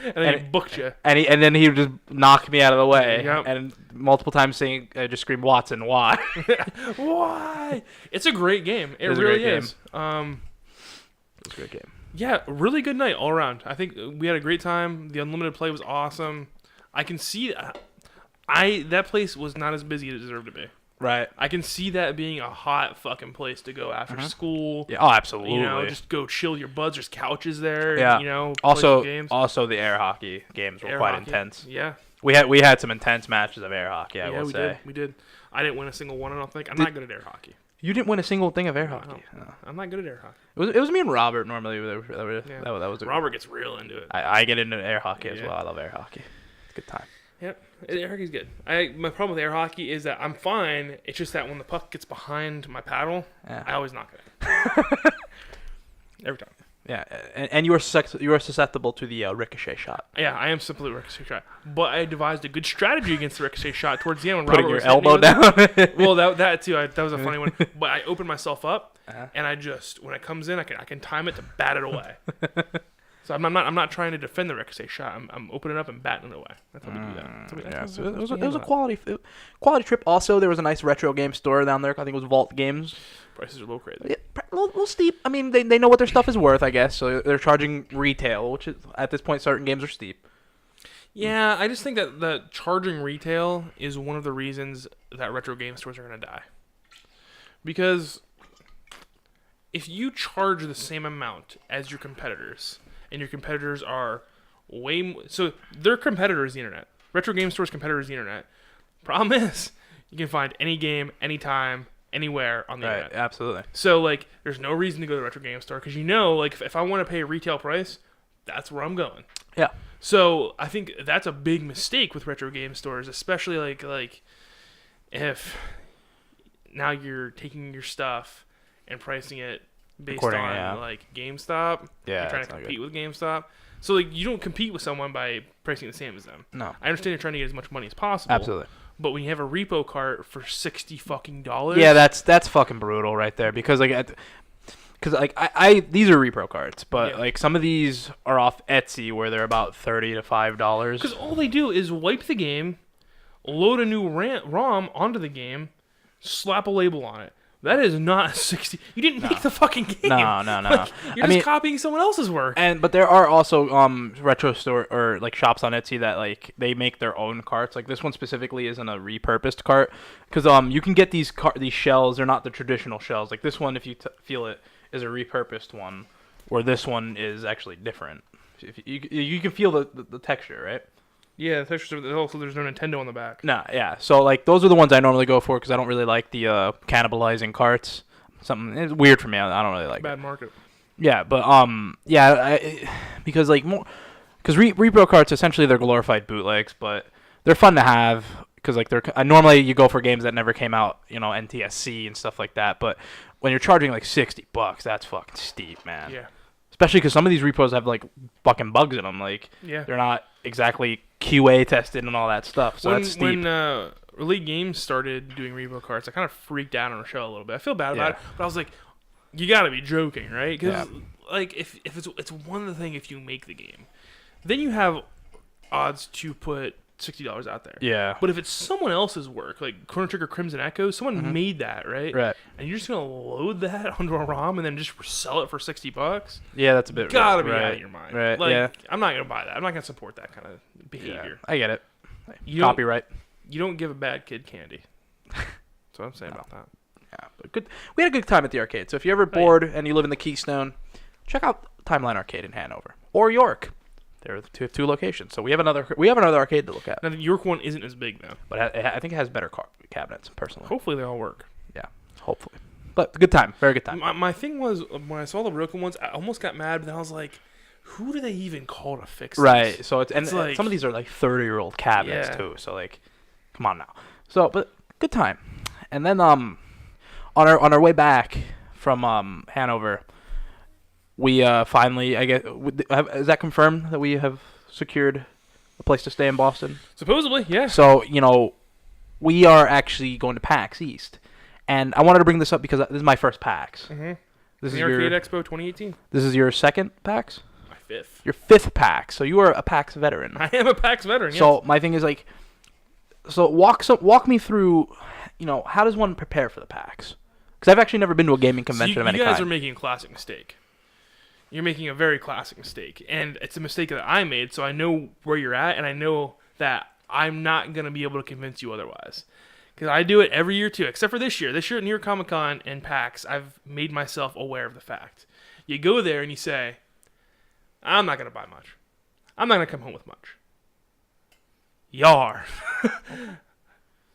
And then he booked you. And then he would just knock me out of the way. Yep. And multiple times saying, just scream, Watson, why? Why? It's a great game. It is really a great is. Game. It's a great game. Yeah, really good night all around. I think we had a great time. The unlimited play was awesome. I can see that place was not as busy as it deserved to be. Right. I can see that being a hot fucking place to go after school. Yeah. Oh, absolutely. You know, just go chill your buds. There's couches there. Yeah. You know. Also, games. the air hockey games were quite intense. Yeah. We had some intense matches of air hockey. I will say. We did. I didn't win a single one. I don't think. I'm not good at air hockey. You didn't win a single thing of air hockey. No. I'm not good at air hockey. It was me and Robert normally. Yeah. That was Robert gets real into it. I get into air hockey as well. I love air hockey. It's a good time. Yep, air hockey's good. My problem with air hockey is that I'm fine. It's just that when the puck gets behind my paddle, I always knock it. Every time. Yeah, and you are susceptible to the ricochet shot. Yeah, I am simply a ricochet shot. But I devised a good strategy against the ricochet shot towards the end when Putting Robert your was elbow down. Well, that too. That was a funny one. But I opened myself up, and I just when it comes in, I can time it to bat it away. So I'm not trying to defend the ricochet shot. I'm opening it up and batting it away. That's how we do that. It was a quality trip. Also, there was a nice retro game store down there. I think it was Vault Games. Prices are a little crazy. Yeah, a little steep. I mean, they know what their stuff is worth, I guess. So they're charging retail, which is at this point, certain games are steep. Yeah, I just think that the charging retail is one of the reasons that retro game stores are going to die. Because if you charge the same amount as your competitors, and your competitors are so their competitor is the internet. Retro game stores' competitor is the internet. Problem is, you can find any game, anytime, anywhere on the internet. Absolutely. So, like, there's no reason to go to the retro game store because if I want to pay a retail price, that's where I'm going. Yeah. So I think that's a big mistake with retro game stores, especially like if now you're taking your stuff and pricing it based on like GameStop. Yeah, you're trying to compete with GameStop. So like you don't compete with someone by pricing the same as them. No. I understand you're trying to get as much money as possible. Absolutely. But when you have a repo cart for $60, yeah, that's fucking brutal right there. Because I these are repro cards, but like some of these are off Etsy where they're about $30 to $5. Because all they do is wipe the game, load a new ROM onto the game, slap a label on it. That is not 60. You didn't make the fucking game. No. Like, you're just copying someone else's work. But there are also retro store or like shops on Etsy that like they make their own carts. Like this one specifically isn't a repurposed cart because you can get these shells. They're not the traditional shells. Like this one, if you feel it, is a repurposed one, where this one is actually different. If you can feel the texture, right? Yeah, the texture. Also, there's no Nintendo on the back. No, yeah. So like those are the ones I normally go for because I don't really like the cannibalizing carts. It's weird for me. I don't really like bad market. Yeah, but because like more because repro carts essentially they're glorified bootlegs, but they're fun to have because like normally you go for games that never came out, NTSC and stuff like that. But when you're charging like $60, that's fucking steep, man. Yeah. Especially because some of these repos have like fucking bugs in them. Like they're not exactly QA tested and all that stuff. So that's steep. When Elite Games started doing repo carts, I kind of freaked out on the show a little bit. I feel bad about it, but I was like, you got to be joking, right? Because like if it's one of the thing if you make the game, then you have odds to put $60 out there. Yeah. But if it's someone else's work, like Chrono Trigger Crimson Echo, someone made that, right? Right. And you're just gonna load that onto a ROM and then just sell it for $60? Yeah, that's a bit. Gotta be out of your mind. Right. Like, yeah. I'm not gonna buy that. I'm not gonna support that kind of behavior. Yeah, I get it. Copyright. You don't give a bad kid candy. That's what I'm saying about that. Yeah, but good. We had a good time at the arcade. So if you're ever bored and you live in the Keystone, check out Timeline Arcade in Hanover or York. There are two locations, so we have another arcade to look at. Now the York one isn't as big though, but I think it has better cabinets personally. Hopefully they all work. Yeah, hopefully. But good time, very good time. My thing was when I saw the broken ones, I almost got mad, but then I was like, who do they even call to fix this? Right. So it's like, some of these are like 30-year-old cabinets too. So like, come on now. So but good time. And then on our way back from Hanover, we finally, I guess, is that confirmed that we have secured a place to stay in Boston? Supposedly, yeah. So we are actually going to PAX East, and I wanted to bring this up because this is my first PAX. Mm-hmm. This is the Arcade Expo 2018. This is your second PAX? My fifth. Your fifth PAX. So you are a PAX veteran. I am a PAX veteran. So yes. my thing is like, walk me through, how does one prepare for the PAX? Because I've actually never been to a gaming convention of any kind. You guys are making a classic mistake. You're making a very classic mistake, and it's a mistake that I made. So I know where you're at, and I know that I'm not gonna be able to convince you otherwise. Because I do it every year too, except for this year. This year at New York Comic Con and PAX, I've made myself aware of the fact. You go there and you say, I'm not going to buy much. I'm not going to come home with much. Yar.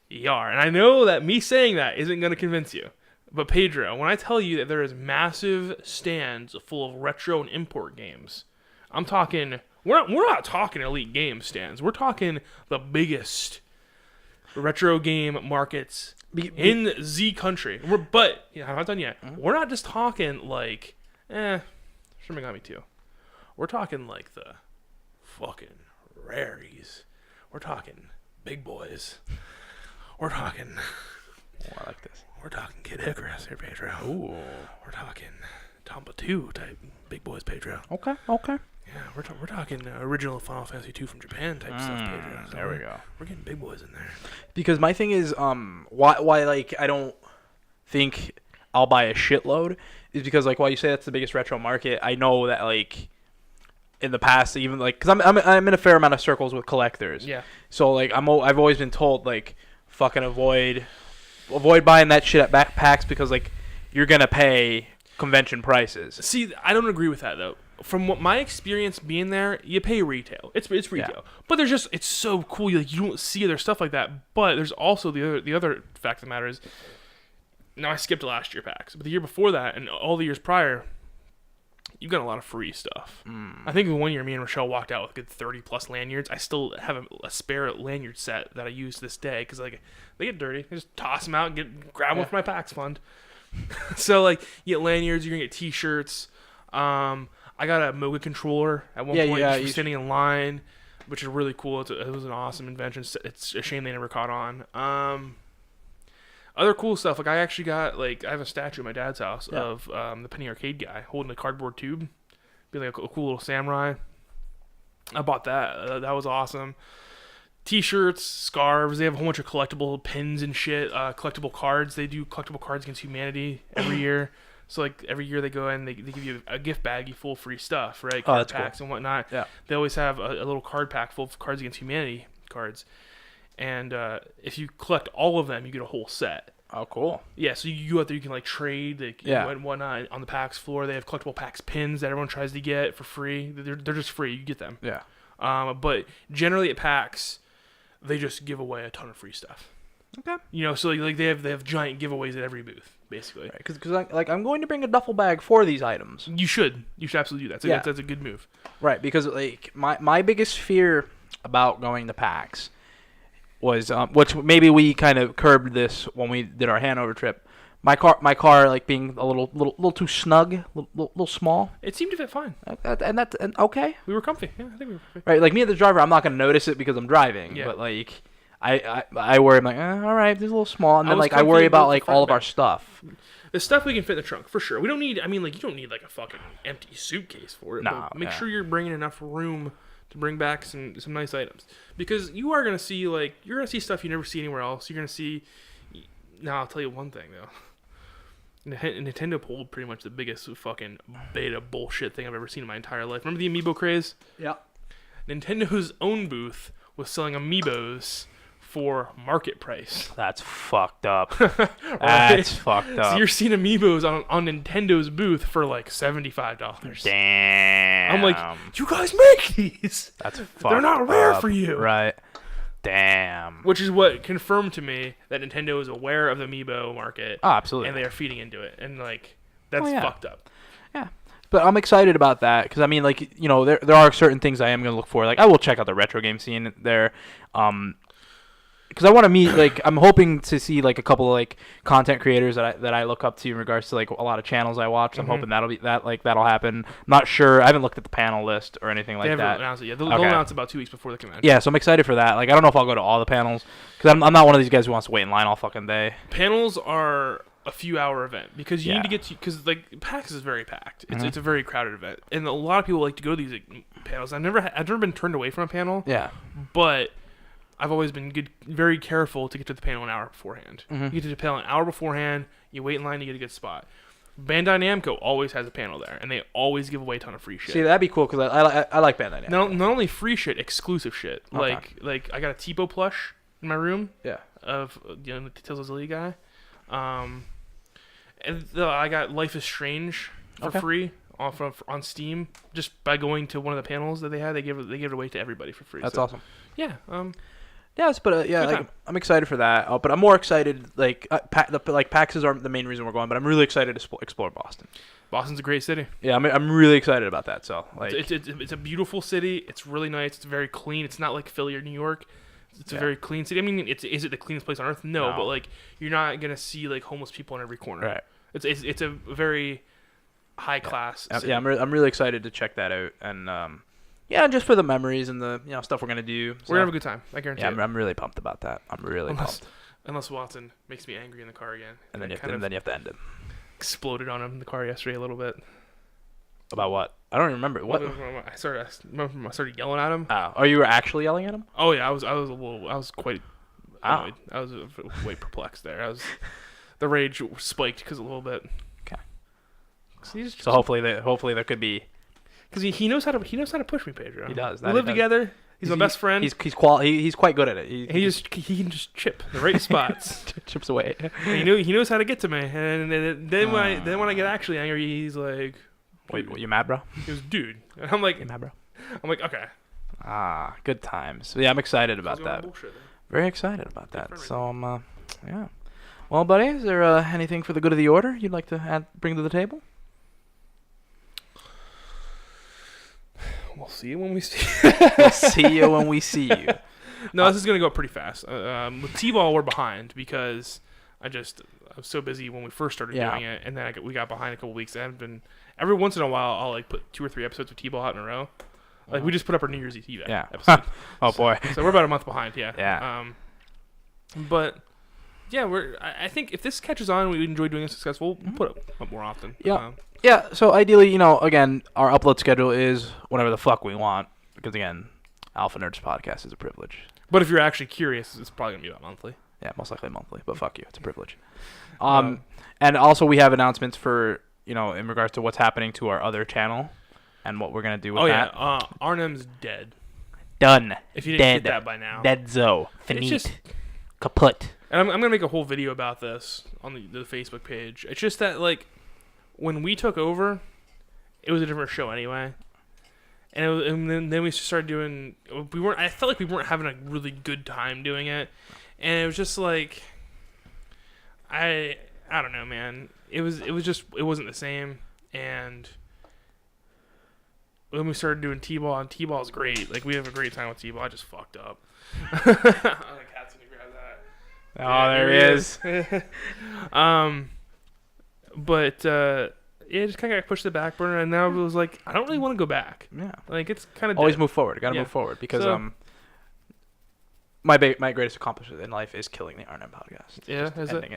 Yar. And I know that me saying that isn't going to convince you. But Pedro, when I tell you that there is massive stands full of retro and import games, I'm talking, we're not talking elite game stands. We're talking the biggest retro game markets in the country. I'm not done yet. Mm-hmm. We're not just talking like, Sherman got me too. We're talking like the fucking raries. We're talking big boys. We're talking. Oh, I like this. We're talking Kid Icarus here, Pedro. Ooh. We're talking Tomba 2 type big boys, Pedro. Okay. Yeah, we're talking original Final Fantasy 2 from Japan type stuff, Pedro. So there we go. We're getting big boys in there. Because my thing is, why like I don't think I'll buy a shitload is because like while you say that's the biggest retro market, I know that like in the past even like because I'm in a fair amount of circles with collectors. Yeah. So like I've always been told like fucking avoid buying that shit at backpacks because like you're gonna pay convention prices. See, I don't agree with that though. From what my experience being there, you pay retail. It's retail, yeah. But it's so cool. You don't see other stuff like that. But there's also the other fact of the matter is, now I skipped last year PAX, but the year before that and all the years prior, you've got a lot of free stuff. I think the one year me and Rochelle walked out with a good 30 plus lanyards. I still have a spare lanyard set that I use to this day because like they get dirty. I just toss them out and grab one for my PAX fund. So like you get lanyards, you're gonna get T-shirts. I got a Moga controller at one point just for standing in line, which is really cool. It was an awesome invention. It's a shame they never caught on. Other cool stuff, like I actually got I have a statue at my dad's house of the Penny Arcade guy holding a cardboard tube, be like a cool little samurai. I bought that. That was awesome. T-shirts, scarves. They have a whole bunch of collectible pins and shit. Collectible cards. They do collectible cards against humanity every year. So like every year they go in, they give you a gift baggie full of free stuff, right? Card packs and whatnot. Yeah. They always have a little card pack full of Cards Against Humanity cards, and if you collect all of them, you get a whole set. Oh, cool. Yeah, so you go out there, you can like trade, and whatnot on the PAX floor. They have collectible PAX pins that everyone tries to get for free. They're just free. You get them. Yeah. But generally at PAX, they just give away a ton of free stuff. Okay. So like they have giant giveaways at every booth. Basically, because I'm going to bring a duffel bag for these items. You should absolutely do that. That's a good move. Right, because like my biggest fear about going to PAX was which maybe we kind of curbed this when we did our Hanover trip. My car like being a little too snug, little small. It seemed to fit fine. And okay. We were comfy. Yeah, I think we were comfy. Right, like me as the driver, I'm not gonna notice it because I'm driving. Yeah. But like. I worry. I'm like, all right, this is a little small, and then like I worry about like all of our stuff. The stuff we can fit in the trunk for sure. We don't need. I mean, like you don't need like a fucking empty suitcase for it. No, make sure you're bringing enough room to bring back some nice items because you are gonna see stuff you never see anywhere else. You're gonna see. Now I'll tell you one thing though. Nintendo pulled pretty much the biggest fucking beta bullshit thing I've ever seen in my entire life. Remember the amiibo craze? Yeah. Nintendo own booth was selling amiibos for market price. That's fucked up. Right? That's fucked up. So you're seeing amiibos on Nintendo's booth for like $75. Damn. I'm like, you guys make these. That's fucked They're not rare up. for you. Right. Damn. Which is what confirmed to me that Nintendo is aware of the amiibo market. Oh, absolutely. And they are feeding into it. And like, that's fucked up. Yeah. but I'm excited about that because I mean, like, you know, there are certain things I am gonna look for. Like, I will check out the retro game scene there, because I want to meet, like, I'm hoping to see like a couple of like content creators that I look up to in regards to like a lot of channels I watch. I'm hoping that'll happen. I'm not sure. I haven't looked at the panel list or anything like They haven't that. announced it yet. They'll announce it about 2 weeks before the convention. Yeah, so I'm excited for that. Like, I don't know if I'll go to all the panels because I'm not one of these guys who wants to wait in line all fucking day. Panels are a few-hour event because you need to get to, because like PAX is very packed. It's a very crowded event, and a lot of people like to go to these panels. I've never been turned away from a panel. Yeah, but I've always been very careful to get to the panel an hour beforehand. You get to the panel an hour beforehand. You wait in line to get a good spot. Bandai Namco always has a panel there, and they always give away a ton of free shit. See, that'd be cool because I like Bandai Namco. Not only free shit, exclusive shit. Okay. Like I got a Tipo plush in my room. Yeah. Of the Tales of Zilli guy. And I got Life is Strange for free on Steam just by going to one of the panels that they had. They give it away to everybody for free. That's awesome. Yeah. Yes, but like, I'm excited for that. But I'm more excited. Like, PAXs aren't the main reason we're going, but I'm really excited to explore Boston. Boston's a great city. Yeah, I'm really excited about that. So like, it's a beautiful city. It's really nice. It's very clean. It's not like Philly or New York. It's a very clean city. I mean, is it the cleanest place on earth? No, but like you're not gonna see like homeless people in every corner. Right. It's a very high class. City. Yeah, I'm really excited to check that out, and just for the memories and the stuff we're gonna do. We're gonna have a good time. I guarantee. Yeah, I'm really pumped about that. I'm really pumped. Unless Watson makes me angry in the car again, and then you have to end it. Exploded on him in the car yesterday a little bit. About what? I don't even remember. What? I started yelling at him. Oh, you were actually yelling at him? Oh yeah, I was quite annoyed. I was way perplexed there. The rage spiked because a little bit. Okay. So hopefully there could be. Because he knows how to push me, Pedro. He does. We live together. He's my best friend. He's quite good at it. He can just chip the right spots. Chips away. And he knows how to get to me. And then when I get actually angry, he's like, "Wait, you mad, bro?" He goes, "Dude," and I'm like, "You mad, bro?" I'm like, "Okay." Good times. Yeah, I'm excited about that. Bullshit, very excited about that. So yeah. Well, buddy, is there anything for the good of the order you'd like to bring to the table? We'll see you when we see you. We'll see you when we see you. No, this is going to go pretty fast. With T-Ball, we're behind because I was so busy when we first started doing it, and then we got behind a couple weeks. I haven't been... Every once in a while, I'll like put 2 or 3 episodes of T-Ball out in a row. Like, we just put up our New Year's Eve episode. Oh, boy. So we're about a month behind, yeah. Yeah. But... Yeah, I think if this catches on, we enjoy doing this successful, we'll put it up more often. Yeah. Yeah, so ideally, again, our upload schedule is whenever the fuck we want. Because, again, Alpha Nerds Podcast is a privilege. But if you're actually curious, it's probably going to be about monthly. Yeah, most likely monthly. But fuck you. It's a privilege. And also, we have announcements for, in regards to what's happening to our other channel and what we're going to do with that. Oh, yeah. Arnhem's dead. Done. If you didn't get that by now. Dead-zo. Finite. Kaput. And I'm going to make a whole video about this on the Facebook page. It's just that, like, when we took over, it was a different show anyway. And then we started doing... I felt like we weren't having a really good time doing it. And it was just like... I don't know, man. It wasn't the same. And when we started doing T-Ball, and T-Ball's great. Like, we have a great time with T-Ball. I just fucked up. Oh, there he is. But it just kind of got pushed to the back burner, and now it was like, I don't really want to go back. Yeah, like it's kind of always move forward. Got to move forward because my greatest accomplishment in life is killing the Arnhem podcast. Yeah,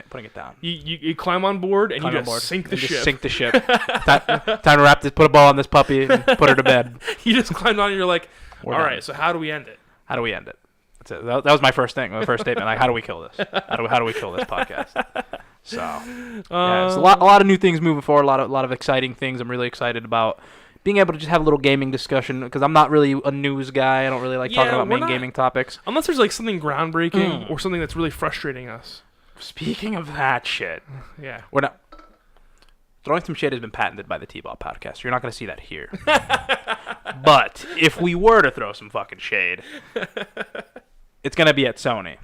putting it down. You climb on board and you just sink the ship. Sink the ship. Time to wrap this. Put a bow on this puppy and put her to bed. You just climbed on and you're like, all right. So how do we end it? How do we end it? That's it. That was my first thing. My first statement. Like, how do we kill this? How do we kill this podcast? So, yeah, it's a lot of new things moving forward. A lot of exciting things. I'm really excited about being able to just have a little gaming discussion because I'm not really a news guy. I don't really like talking about gaming topics unless there's like something groundbreaking or something that's really frustrating us. Speaking of that shit, yeah, we're not. Throwing some shade has been patented by the T-Ball podcast. You're not going to see that here. But if we were to throw some fucking shade, it's going to be at Sony.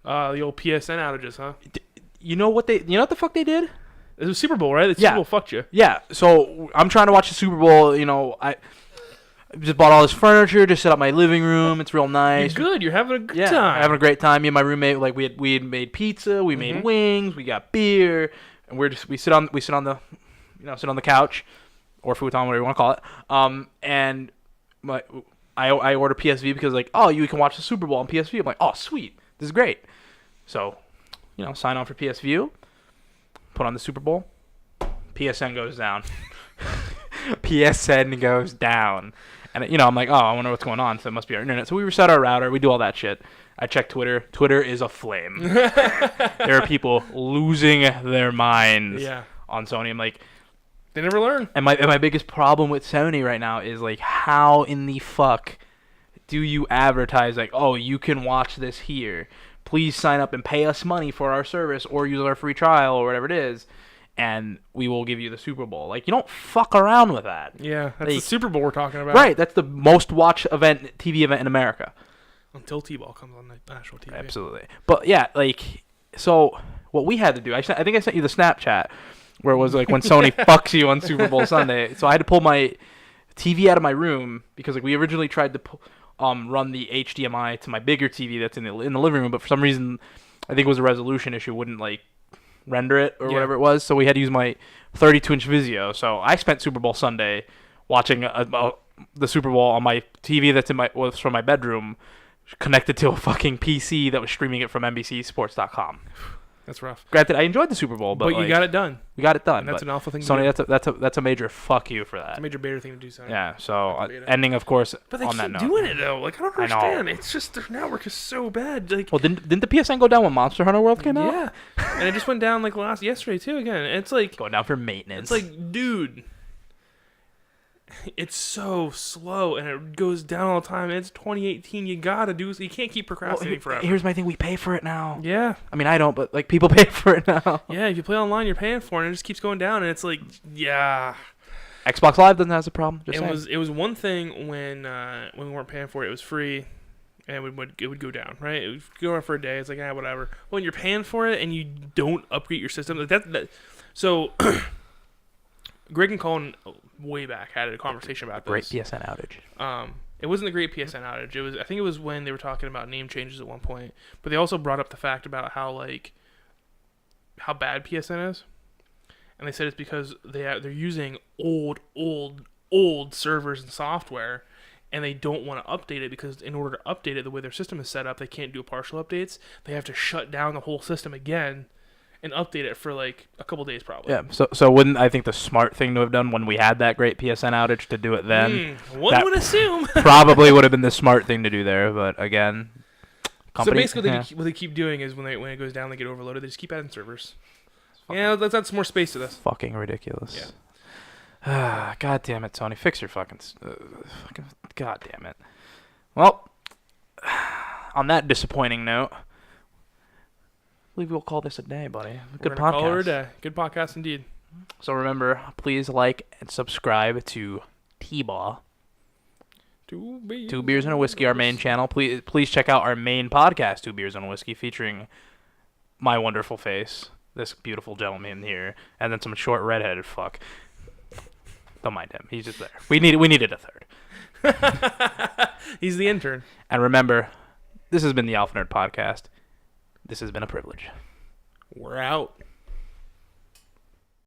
The old PSN outages, huh? You know what the fuck they did? It was Super Bowl, right? The Yeah. Super Bowl fucked you. Yeah, so I'm trying to watch the Super Bowl. You know, I just bought all this furniture, just set up my living room. It's real nice. You're good. You're having a good Yeah, time. having a great time. Me and my roommate, like we had made pizza, we made wings, we got beer, and we sit on the sit on the couch or futon, whatever you want to call it. And I order PSV because like, oh, you can watch the Super Bowl on PSV. I'm like, oh, sweet, this is great. So, sign on for PSV, put on the Super Bowl. PSN goes down. PSN goes down. And, I'm like, oh, I wonder what's going on. So it must be our internet. So we reset our router. We do all that shit. I check Twitter. Twitter is aflame. There are people losing their minds on Sony. I'm like, they never learn. And my biggest problem with Sony right now is, like, how in the fuck do you advertise, like, oh, you can watch this here. Please sign up and pay us money for our service or use our free trial or whatever it is, and we will give you the Super Bowl. Like, you don't fuck around with that. Yeah, that's the Super Bowl we're talking about. Right, that's the most watched TV event in America. Until T-ball comes on the national TV. Absolutely. But, yeah, like, so what we had to do, I think I sent you the Snapchat where it was, like, when Sony fucks you on Super Bowl Sunday. So I had to pull my TV out of my room because, like, we originally tried to run the HDMI to my bigger TV that's in the living room, but for some reason, I think it was a resolution issue, wouldn't, like, render it or whatever it was, so we had to use my 32-inch Vizio. So I spent Super Bowl Sunday watching the Super Bowl on my TV that's was from my bedroom, connected to a fucking PC that was streaming it from NBCSports.com. That's rough. Granted, I enjoyed the Super Bowl, but you got it done. We got it done. And that's an awful thing to Sony, do. that's a major fuck you for that. It's a major beta thing to do, Sony. Yeah, so ending, of course, but they on that keep note. doing it, though. Like, I don't understand. I know. It's just their network is so bad. Like, well, didn't the PSN go down when Monster Hunter World came out? Yeah. And it just went down, like, yesterday, too, again. It's like... Going down for maintenance. It's like, dude... It's so slow, and it goes down all the time. It's 2018. You gotta do... You can't keep procrastinating forever. Here's my thing. We pay for it now. Yeah. I mean, I don't, but, like, people pay for it now. Yeah, if you play online, you're paying for it, and it just keeps going down, and it's like, yeah... Xbox Live doesn't have a problem. It was one thing when we weren't paying for it. It was free, and it would go down, right? It would go on for a day. It's like, whatever. When you're paying for it and you don't upgrade your system, like that. So, Greg and Colin way back had a conversation about this. Great PSN outage. It wasn't the great PSN outage. I think it was when they were talking about name changes at one point. But they also brought up the fact about how bad PSN is. And they said it's because they're using old servers and software, and they don't want to update it because in order to update it, the way their system is set up, they can't do partial updates. They have to shut down the whole system again and update it for like a couple days probably. Yeah. So wouldn't I think the smart thing to have done when we had that great PSN outage to do it then? One would assume. Probably would have been the smart thing to do there, but again, company. So basically, what they keep doing is when it goes down, they get overloaded. They just keep adding servers. Yeah, that's more space to this. Fucking ridiculous. Yeah. God damn it, Sony. Fix your fucking... God damn it. Well, on that disappointing note, I believe we'll call this a day, buddy. Good podcast. Call her a day. Good podcast indeed. So remember, please like and subscribe to T-Ball. Two Beers and a Whiskey, our main channel. Please check out our main podcast, 2 Beers and a Whiskey, featuring my wonderful face, this beautiful gentleman here, and then some short redheaded fuck. Don't mind him. He's just there. We needed a third. He's the intern. And remember, this has been the Alpha Nerd Podcast. This has been a privilege. We're out.